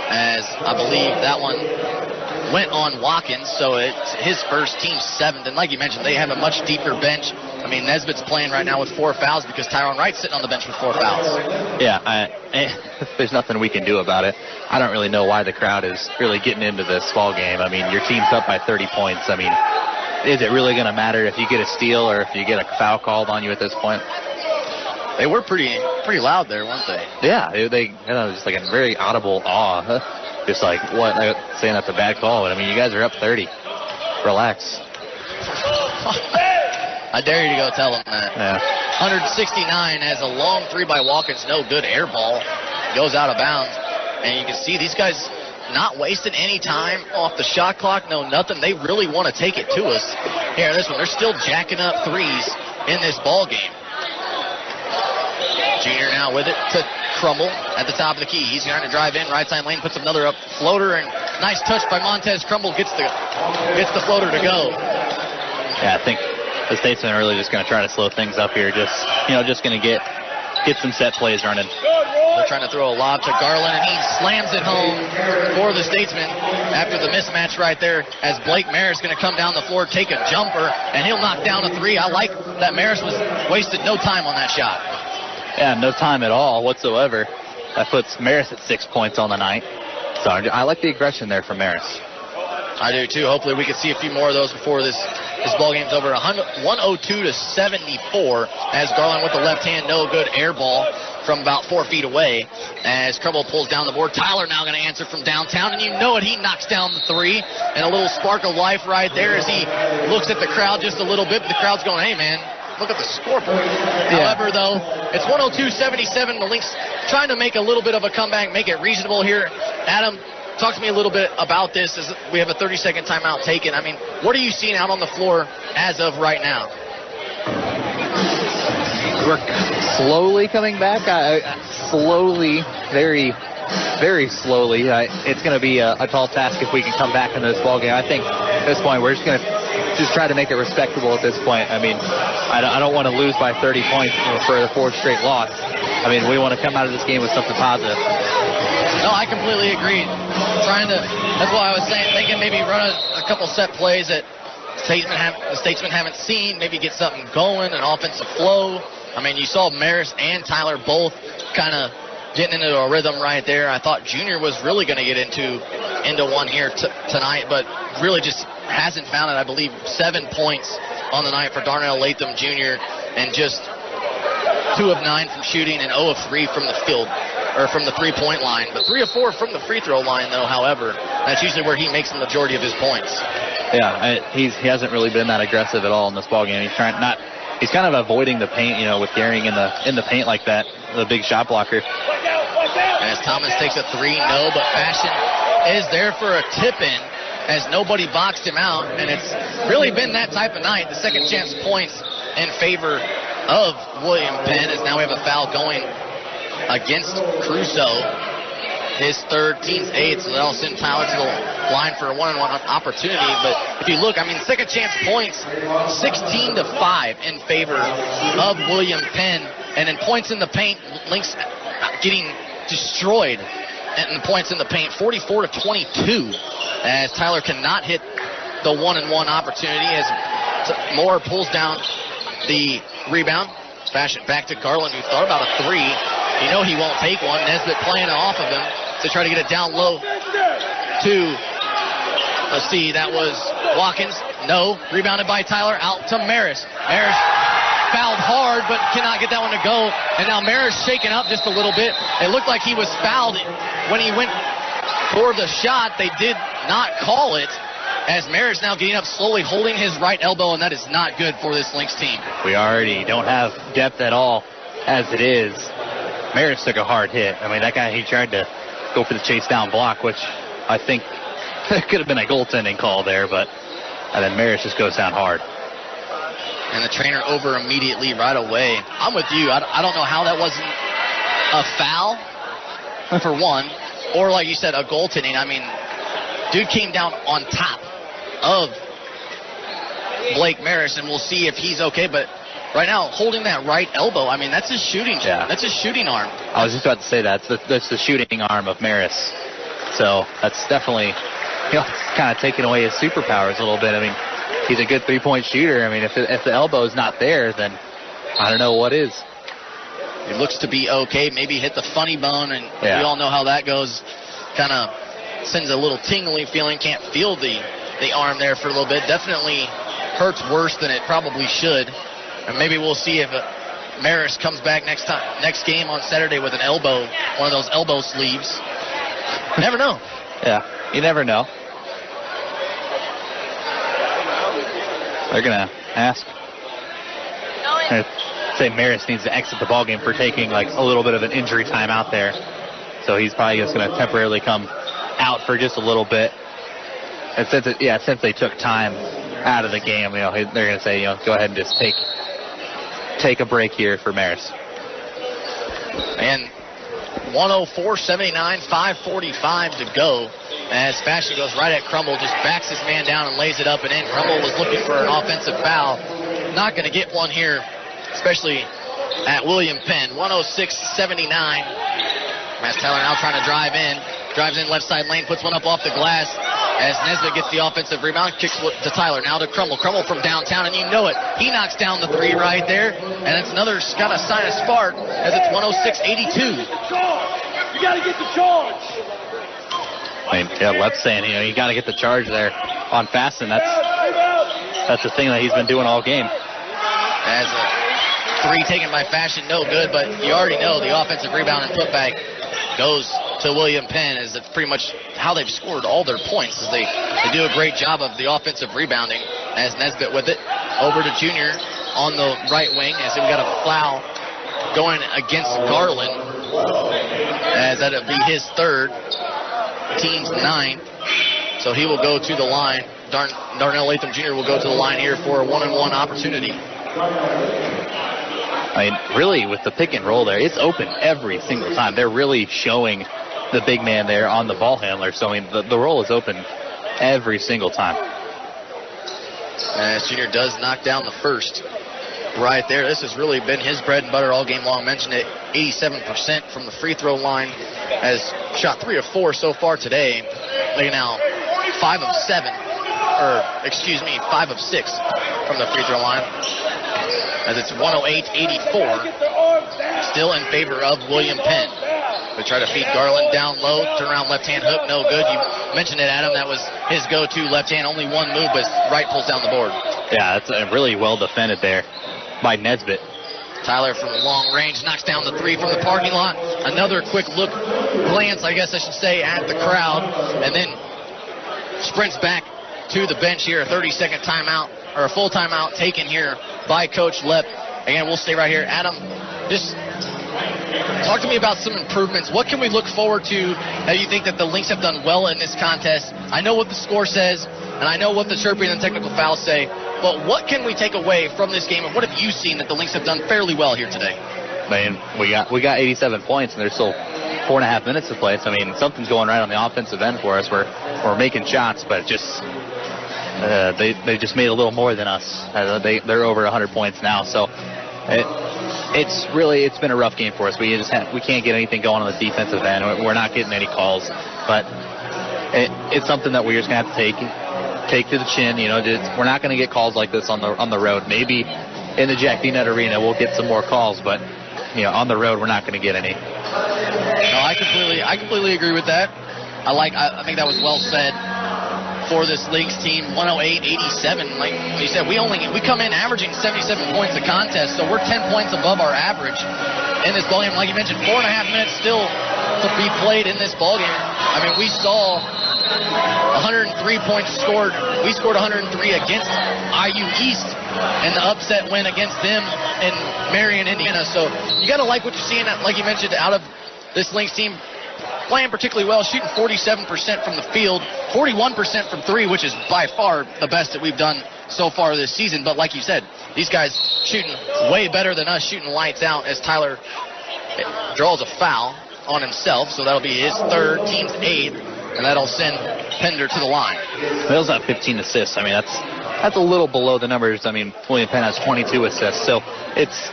as I believe that one went on Watkins, so it's his first, team seventh. And like you mentioned, they have a much deeper bench. I mean, Nesbitt's playing right now with 4 fouls because Tyrone Wright's sitting on the bench with 4 fouls. Yeah, there's nothing we can do about it. I don't really know why the crowd is really getting into this ball game. I mean, your team's up by 30 points. I mean, is it really going to matter if you get a steal or if you get a foul called on you at this point? They were pretty loud there, weren't they? Yeah, they just like a very audible awe. Just like, what, saying that's a bad call. But I mean, you guys are up 30. Relax. I dare you to go tell him that. Yeah. 169 as a long three by Watkins, no good, air ball, goes out of bounds. And you can see these guys not wasting any time off the shot clock, no nothing. They really want to take it to us. Here, this one, they're still jacking up threes in this ball game. Junior now with it to Crummel at the top of the key. He's trying to drive in, right side lane, puts another up floater, and nice touch by Montez Crummel, gets the floater to go. Yeah, I think the Statesmen are really just going to try to slow things up here. Just going to get some set plays running. They're trying to throw a lob to Garland, and he slams it home for the Statesmen after the mismatch right there, as Blake Maris going to come down the floor, take a jumper, and he'll knock down a three. I like that Maris wasted no time on that shot. Yeah, no time at all whatsoever. That puts Maris at 6 points on the night. So I like the aggression there from Maris. I do too. Hopefully we can see a few more of those before this ball game's over. 102-74 as Garland with the left hand, no good, air ball from about 4 feet away as Crummel pulls down the board. Tyler now going to answer from downtown, and you know it, he knocks down the three, and a little spark of life right there as he looks at the crowd just a little bit, but the crowd's going, hey man, look at the scoreboard. Yeah. However, though, it's 102-77. The Lynx trying to make a little bit of a comeback, make it reasonable here. Adam, talk to me a little bit about this as we have a 30-second timeout taken. I mean, what are you seeing out on the floor as of right now? We're slowly coming back. Slowly, very, very slowly. It's going to be a tall task if we can come back into this ballgame. I think at this point we're just going to try to make it respectable at this point. I mean, I don't want to lose by 30 points for the 4th straight loss. I mean, we want to come out of this game with something positive. No, I completely agree. That's why I was thinking maybe run a couple set plays that the Statesmen haven't seen, maybe get something going, an offensive flow. I mean, you saw Maris and Tyler both kind of getting into a rhythm right there. I thought Junior was really going to get into one here tonight, but really just hasn't found it. I believe 7 points on the night for Darnell Latham Jr. and just 2 of 9 from shooting and 0 of 3 from the field, or from the three-point line. But 3 of 4 from the free throw line, though, however. That's usually where he makes the majority of his points. Yeah, he hasn't really been that aggressive at all in this ballgame. He's kind of avoiding the paint, with Gehring in the paint like that, the big shot blocker. As Thomas takes a three, no, but Fashion is there for a tip-in as nobody boxed him out, and it's really been that type of night. The second chance points in favor of William Penn, as now we have a foul going against Crusoe. His third, team's 8th, so that'll send Tyler to the line for a one-on-one opportunity. But if you look, I mean, second chance points, 16-5 in favor of William Penn. And then points in the paint, Lynx getting destroyed. And the points in the paint, 44-22, as Tyler cannot hit the 1-and-1 opportunity as Moore pulls down the rebound. Fashion back to Garland, who thought about a three. You know he won't take one. Nesbitt playing off of him to try to get it down low to, let's see, that was Watkins. No, rebounded by Tyler, out to Maris. Maris fouled hard, but cannot get that one to go. And now Maris shaken up just a little bit. It looked like he was fouled when he went for the shot. They did not call it, as Maris now getting up slowly, holding his right elbow, and that is not good for this Lynx team. We already don't have depth at all as it is. Maris took a hard hit. I mean, that guy, he tried to go for the chase down block, which I think could have been a goaltending call there, and then Maris just goes down hard. And the trainer over immediately right away. I'm with you. I don't know how that wasn't a foul, for one, or like you said, a goaltending. I mean, dude came down on top of Blake Maris, and we'll see if he's okay. But right now, holding that right elbow, I mean, that's his shooting. Yeah. That's his shooting arm. I was just about to say that's the shooting arm of Maris. So that's definitely, kind of taking away his superpowers a little bit. I mean, he's a good three-point shooter. I mean, if the elbow's not there, then I don't know what is. It looks to be okay. Maybe hit the funny bone, and we all know how that goes. Kind of sends a little tingling feeling. Can't feel the arm there for a little bit. Definitely hurts worse than it probably should. And maybe we'll see if Maris comes back next game on Saturday with an elbow, one of those elbow sleeves. Never know. Yeah, you never know. They're going to ask. Say Maris needs to exit the ballgame for taking like a little bit of an injury time out there. So he's probably just going to temporarily come out for just a little bit. And since they took time out of the game, they're going to say, go ahead and just take a break here for Maris. And 104-79, 5:45 to go. As Fashion goes right at Crumble, just backs his man down and lays it up and in. Crumble was looking for an offensive foul. Not going to get one here, especially at William Penn. 106-79. As Tyler now trying to drive in. Drives in left side lane, puts one up off the glass. As Nesbitt gets the offensive rebound, kicks to Tyler. Now to Crumble. Crumble from downtown, and you know it. He knocks down the three right there. And it's another got a sign of spark as it's 106-82. You got to get the charge. I mean, Lepp's saying, you got to get the charge there on Fasten. That's the thing that he's been doing all game. As a three taken by Fashion, no good, but you already know the offensive rebound and putback goes to William Penn, as it's pretty much how they've scored all their points, as they do a great job of the offensive rebounding. As Nesbitt with it over to Junior on the right wing, as we got a foul going against Garland, as that'll be his third, team's ninth. So he will go to the line. Darnell Latham Jr. will go to the line here for a 1-on-1 opportunity. I mean, really, with the pick and roll there, it's open every single time. They're really showing the big man there on the ball handler. So, I mean, the roll is open every single time. As Junior does knock down the first right there. This has really been his bread and butter all game long. Mentioned it, 87% from the free throw line. Has shot 3 of 4 so far today. Making now 5 of 6 from the free throw line. As it's 108-84. Still in favor of William Penn. They try to feed Garland down low. Turn around left hand hook, no good. You mentioned it, Adam. That was his go-to left hand. Only one move, but right pulls down the board. Yeah, that's really well defended there by Nesbitt. Tyler from long range knocks down the three from the parking lot. Another quick glance, I guess I should say, at the crowd. And then sprints back to the bench here. A 30-second timeout, or a full timeout taken here by Coach Lepp. Again, we'll stay right here. Adam, just talk to me about some improvements. What can we look forward to that you think that the Lynx have done well in this contest? I know what the score says, and I know what the chirping and technical fouls say, but what can we take away from this game, and what have you seen that the Lynx have done fairly well here today? Man, we got 87 points, and there's still 4.5 minutes to play. So, I mean, something's going right on the offensive end for us. We're making shots, but just they just made a little more than us. They're over 100 points now. So it's been a rough game for us. We can't get anything going on the defensive end. We're not getting any calls, but it's something that we're just gonna have to take to the chin. We're not gonna get calls like this on the road. Maybe in the Jack D. Nutt Arena we'll get some more calls, but on the road we're not gonna get any. No, I completely agree with that. I think that was well said for this Lynx team. 108-87. Like you said, we come in averaging 77 points a contest, so we're 10 points above our average in this ballgame. Like you mentioned, 4.5 minutes still to be played in this ballgame. I mean, we saw 103 points scored. We scored 103 against IU East in the upset win against them in Marion, Indiana. So you got to like what you're seeing, like you mentioned, out of this Lynx team. Playing particularly well, shooting 47% from the field, 41% from three, which is by far the best that we've done so far this season. But like you said, these guys shooting way better than us, shooting lights out, as Tyler draws a foul on himself. So that'll be his third, team's eighth, and that'll send Pender to the line. Mills got 15 assists. I mean, that's a little below the numbers. I mean, William Penn has 22 assists, so it's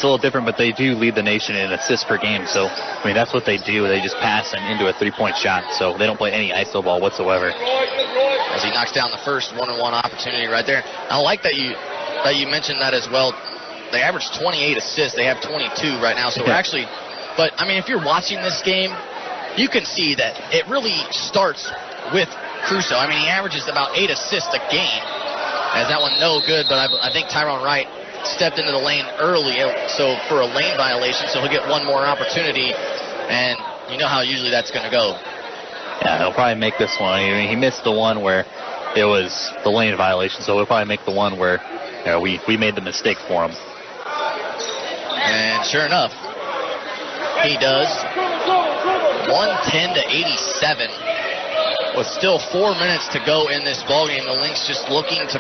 a little different, but they do lead the nation in assists per game. So, I mean, that's what they do. They just pass him into a three-point shot. So they don't play any ISO ball whatsoever. As he knocks down the first one-on-one opportunity right there. I like that you mentioned that as well. They average 28 assists. They have 22 right now. So we're actually, but I mean, if you're watching this game, you can see that it really starts with Crusoe. I mean, he averages about 8 assists a game. As that one no good, but I think Tyrone Wright stepped into the lane early, so for a lane violation, so he'll get one more opportunity, and you know how usually that's going to go. Yeah, he'll probably make this one. I mean, he missed the one where it was the lane violation, so he'll probably make the one where we made the mistake for him. And sure enough, he does. 110-87. With still 4 minutes to go in this ballgame, the Lynx just looking to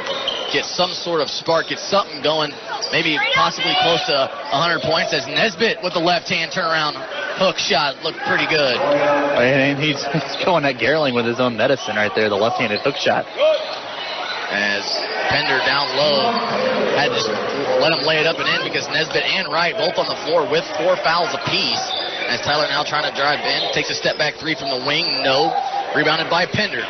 get some sort of spark, get something going, maybe possibly close to 100 points, as Nesbitt with the left-hand turnaround hook shot looked pretty good. And he's going at Gerling with his own medicine right there, the left-handed hook shot. As Pender down low had to just let him lay it up and in, because Nesbitt and Wright both on the floor with 4 fouls apiece. As Tyler now trying to drive in, takes a step back three from the wing, no. Rebounded by Pender.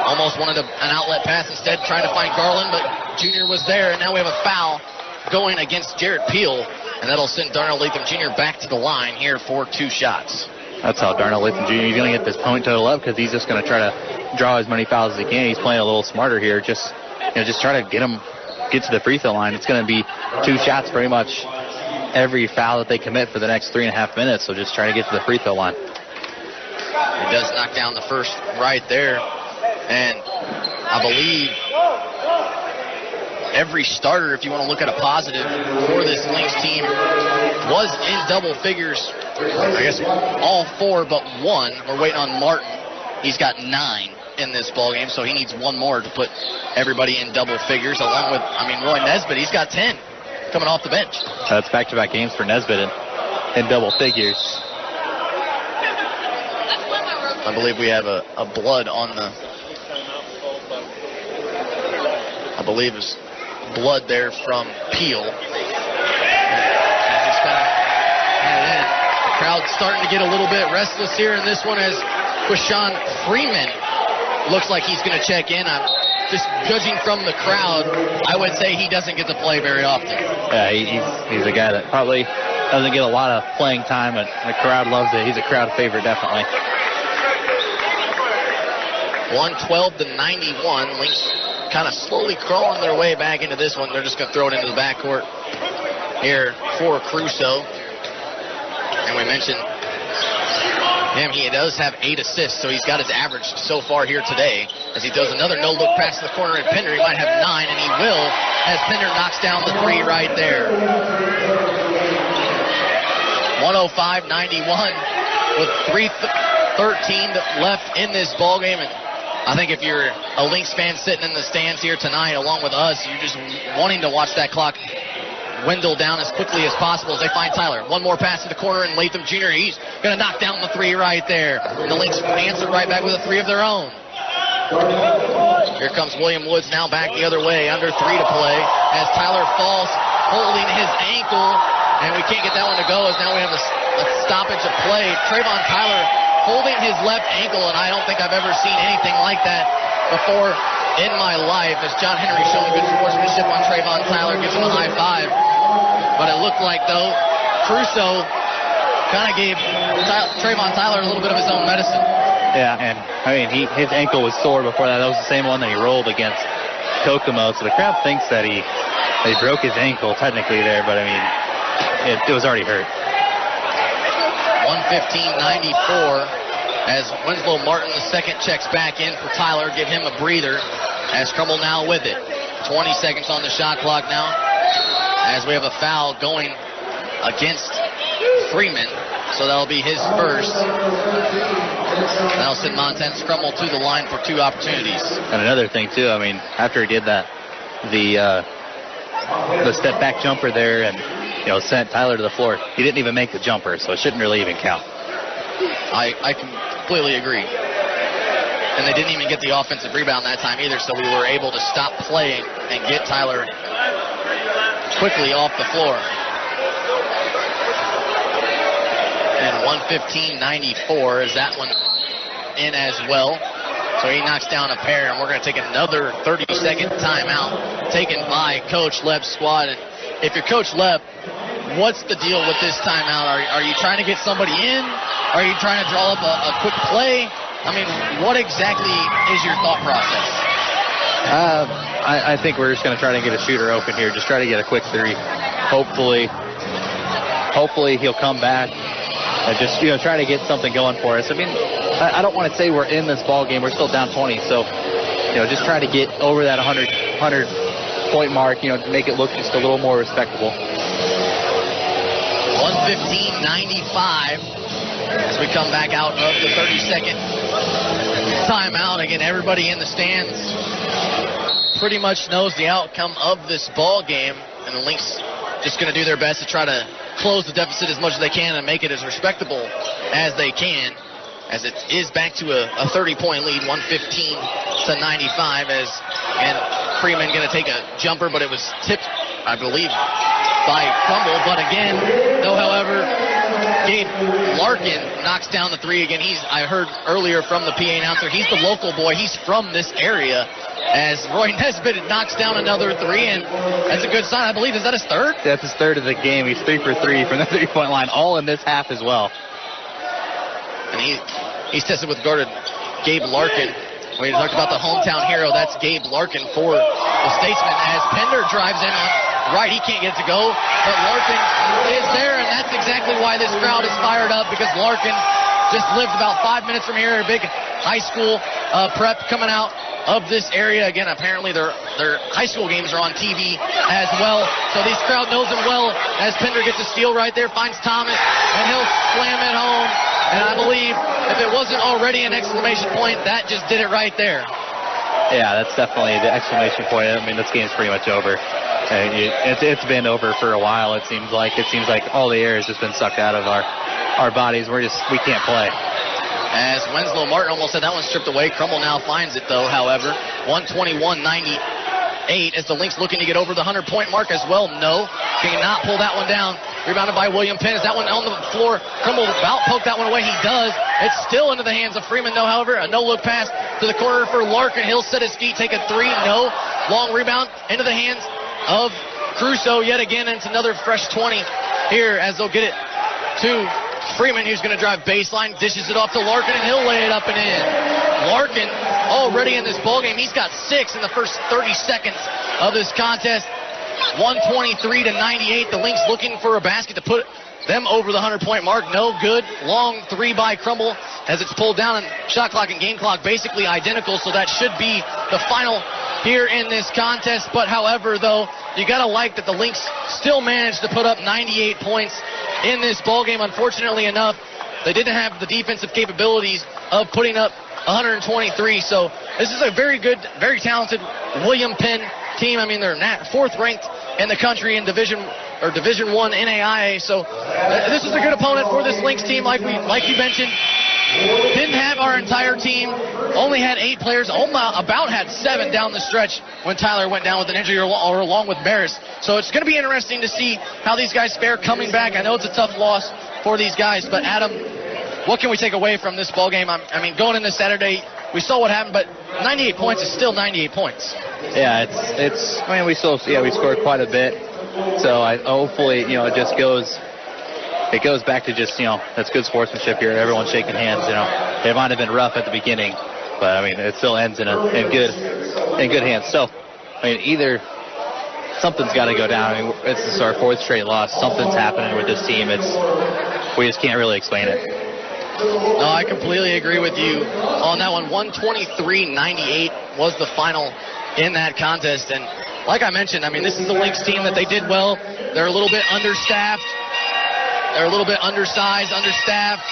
Almost wanted an outlet pass, instead trying to find Garland, but Jr. was there, and now we have a foul going against Jarrett Peel, and that'll send Darnell Latham Jr. back to the line here for 2 shots. That's how Darnell Latham Jr. is going to get this point total up, because he's just going to try to draw as many fouls as he can. He's playing a little smarter here, just try to get to the free throw line. It's going to be 2 shots pretty much every foul that they commit for the next 3.5 minutes, so just try to get to the free throw line. He does knock down the first right there, and I believe every starter, if you want to look at a positive for this Lynx team, was in double figures. I guess all 4 but 1. We're waiting on Martin. He's got 9 in this ballgame, so he needs 1 more to put everybody in double figures, along with, Roy Nesbitt. He's got 10 coming off the bench. That's back-to-back games for Nesbitt in double figures. I believe we have a blood on the... I believe it's blood there from Peel. Just kind of in. The crowd's starting to get a little bit restless here in this one, as Quishan Freeman looks like he's going to check in. I'm just judging from the crowd, I would say he doesn't get to play very often. Yeah, he's a guy that probably doesn't get a lot of playing time, but the crowd loves it. He's a crowd favorite, definitely. 112-91. Lynx kind of slowly crawling their way back into this one. They're just going to throw it into the backcourt here for Crusoe. And we mentioned him. He does have 8 assists, so he's got his average so far here today. As he does another no-look pass to the corner, and Pender, he might have 9, and he will, as Pender knocks down the 3 right there. 105-91 with 3:13 left in this ballgame. And I think if you're a Lynx fan sitting in the stands here tonight along with us, you're just wanting to watch that clock dwindle down as quickly as possible as they find Tyler. One more pass to the corner, and Latham Jr., he's going to knock down the 3 right there. And the Lynx answer right back with a 3 of their own. Here comes William Woods now back the other way, under 3 to play, as Tyler falls, holding his ankle, And we can't get that one to go as now we have a stoppage of play. Trayvon Tyler holding his left ankle, and I don't think I've ever seen anything like that before in my life, as John Henry showing good sportsmanship on Trayvon Tyler, gives him a high five. But it looked like, though, Crusoe kind of gave Trayvon Tyler a little bit of his own medicine. Yeah, and I mean, his ankle was sore before that. That was the same one that he rolled against Kokomo. So the crowd thinks that he broke his ankle technically there, but I mean, it was already hurt. 115-94 as Winslow Martin II checks back in for Tyler. Give him a breather as Crummell now with it. 20 seconds on the shot clock now as we have a foul going against Freeman. So that'll be his first. That'll send Montez Crummell to the line for 2 opportunities. And another thing, too, I mean, after he did that, the step back jumper there and, sent Tyler to the floor, he didn't even make the jumper, so it shouldn't really even count. I completely agree. And they didn't even get the offensive rebound that time either, so we were able to stop playing and get Tyler quickly off the floor. And 115-94 is that one in as well. So he knocks down a pair, and we're going to take another 30-second timeout taken by Coach Lepp's squad. And if you're Coach Lepp, what's the deal with this timeout? Are you trying to get somebody in? Are you trying to draw up a quick play? I mean, what exactly is your thought process? I think we're just going to try to get a shooter open here. Just try to get a quick 3. Hopefully he'll come back and just try to get something going for us. I mean, I don't want to say we're in this ball game. We're still down 20, so just try to get over that 100 point mark. Make it look just a little more respectable. 115-95 as we come back out of the 30-second timeout. Again, everybody in the stands pretty much knows the outcome of this ball game, and the Lynx just going to do their best to try to close the deficit as much as they can and make it as respectable as they can, as it is back to a 30-point lead, 115-95, as and Freeman going to take a jumper, but it was tipped, I believe, by Crummell. But again, though, however, Gabe Larkin knocks down the 3 again. I heard earlier from the PA announcer, he's the local boy. He's from this area. As Roy Nesbitt knocks down another 3, and that's a good sign, I believe. Is that his 3rd? That's his 3rd of the game. He's 3 for 3 from the 3-point line, all in this half as well. And he's tested with guarded Gabe Larkin. We talked about the hometown hero. That's Gabe Larkin for the Statesman. As Pender drives in on right, he can't get it to go, but Larkin is there, and that's exactly why this crowd is fired up, because Larkin just lived about 5 minutes from here. A big high school prep coming out of this area. Again, apparently their high school games are on TV as well, so this crowd knows him well. As Pender gets a steal right there, finds Thomas, and he'll slam it home. And I believe if it wasn't already an exclamation point, that just did it right there. Yeah, that's definitely the exclamation point. I mean, this game's pretty much over. It's been over for a while, it seems like. It seems like all the air has just been sucked out of our bodies. We can't play. As Winslow Martin almost had that one stripped away. Crummell now finds it, though, however. 121-98 as the Lynx looking to get over the 100-point mark as well. No, cannot pull that one down. Rebounded by William Penn. Is that one on the floor? Crummell about poked that one away. He does. It's still into the hands of Freeman, though, however. A no-look pass to the corner for Larkin. He'll set his feet, take a 3. No. Long rebound into the hands of Crusoe yet again. And it's another fresh 20 here as they'll get it to Freeman, who's going to drive baseline, dishes it off to Larkin, and he'll lay it up and in. Larkin already in this ballgame. He's got 6 in the first 30 seconds of this contest. 123-98. The Lynx looking for a basket to put them over the 100-point mark. No good. Long 3 by Crummell as it's pulled down, and shot clock and game clock basically identical, so that should be the final here in this contest. But however, though, you got to like that the Lynx still managed to put up 98 points in this ballgame. Unfortunately enough, they didn't have the defensive capabilities of putting up 123. So this is a very good, very talented William Penn team. I mean, they're 4th ranked in the country in Division 1 NAIA. So this is a good opponent for this Lynx team, like you mentioned. Didn't have our entire team. Only had 8 players. About had 7 down the stretch when Tyler went down with an injury or along with Barris. So it's going to be interesting to see how these guys fare coming back. I know it's a tough loss for these guys, but Adam, what can we take away from this ball game? I mean, going into Saturday, we saw what happened, but 98 points is still 98 points. Yeah, I mean, we scored quite a bit. So hopefully, it just goes. It goes back to just, that's good sportsmanship here. Everyone's shaking hands. It might have been rough at the beginning, but I mean, it still ends in good hands. So, I mean, either something's got to go down. I mean, this is our 4th straight loss. Something's happening with this team. We just can't really explain it. No, I completely agree with you on that one. 123-98 was the final in that contest. And like I mentioned, I mean, this is the Lynx team that they did well. They're a little bit understaffed. They're a little bit undersized, understaffed,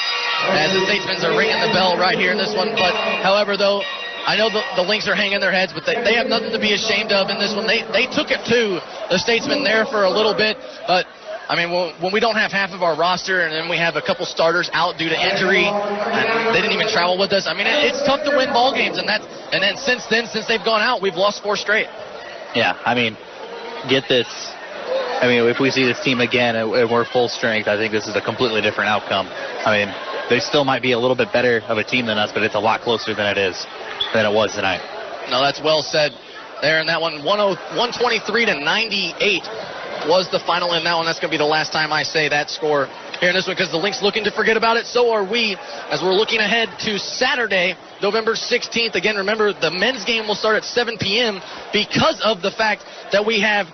as the Statesmen are ringing the bell right here in this one. But, however, though, I know the Lynx are hanging their heads, but they have nothing to be ashamed of in this one. They took it to the Statesmen there for a little bit, but I mean, when we don't have half of our roster and then we have a couple starters out due to injury and they didn't even travel with us, I mean, it's tough to win ball games. And then since they've gone out, we've lost 4 straight. Yeah, I mean, get this. I mean, if we see this team again and we're full strength, I think this is a completely different outcome. I mean, they still might be a little bit better of a team than us, but it's a lot closer than it was tonight. No, that's well said there in that one. 123-98 was the final in that one. That's going to be the last time I say that score here in this one, because the Lynx looking to forget about it. So are we, as we're looking ahead to Saturday, November 16th. Again, remember, the men's game will start at 7 p.m. because of the fact that we have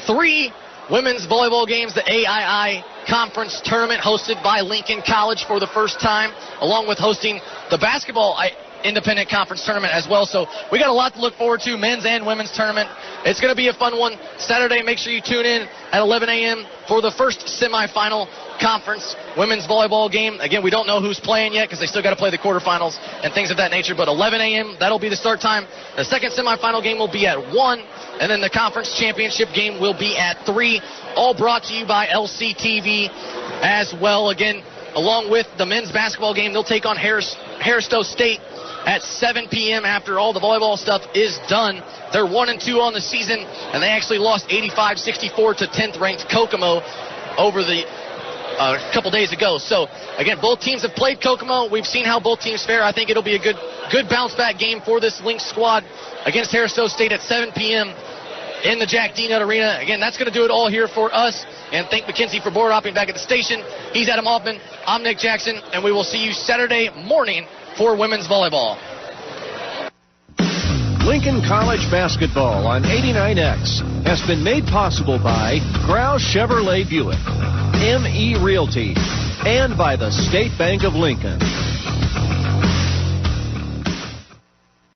3 women's volleyball games, the AII Conference Tournament hosted by Lincoln College for the first time, along with hosting the basketball Independent Conference Tournament as well. So we got a lot to look forward to, men's and women's tournament. It's going to be a fun one. Saturday, make sure you tune in at 11 a.m. for the first semifinal conference women's volleyball game. Again, we don't know who's playing yet because they still got to play the quarterfinals and things of that nature, but 11 a.m., that'll be the start time. The second semifinal game will be at 1, and then the conference championship game will be at 3, all brought to you by LCTV as well. Again, along with the men's basketball game, they'll take on Harris-Stowe State at 7 p.m. after all the volleyball stuff is done. They're 1-2 on the season, and they actually lost 85-64 to 10th-ranked Kokomo over the a couple days ago. So, again, both teams have played Kokomo. We've seen how both teams fare. I think it'll be a good bounce-back game for this Lynx squad against Harris-Stowe State at 7 p.m. in the Jack D. Nutt Arena. Again, that's going to do it all here for us. And thank McKenzie for board hopping back at the station. He's Adam Hoffman. I'm Nick Jackson, and we will see you Saturday morning for women's volleyball. Lincoln College basketball on 89X has been made possible by Grouse Chevrolet Buick, ME Realty, and by the State Bank of Lincoln.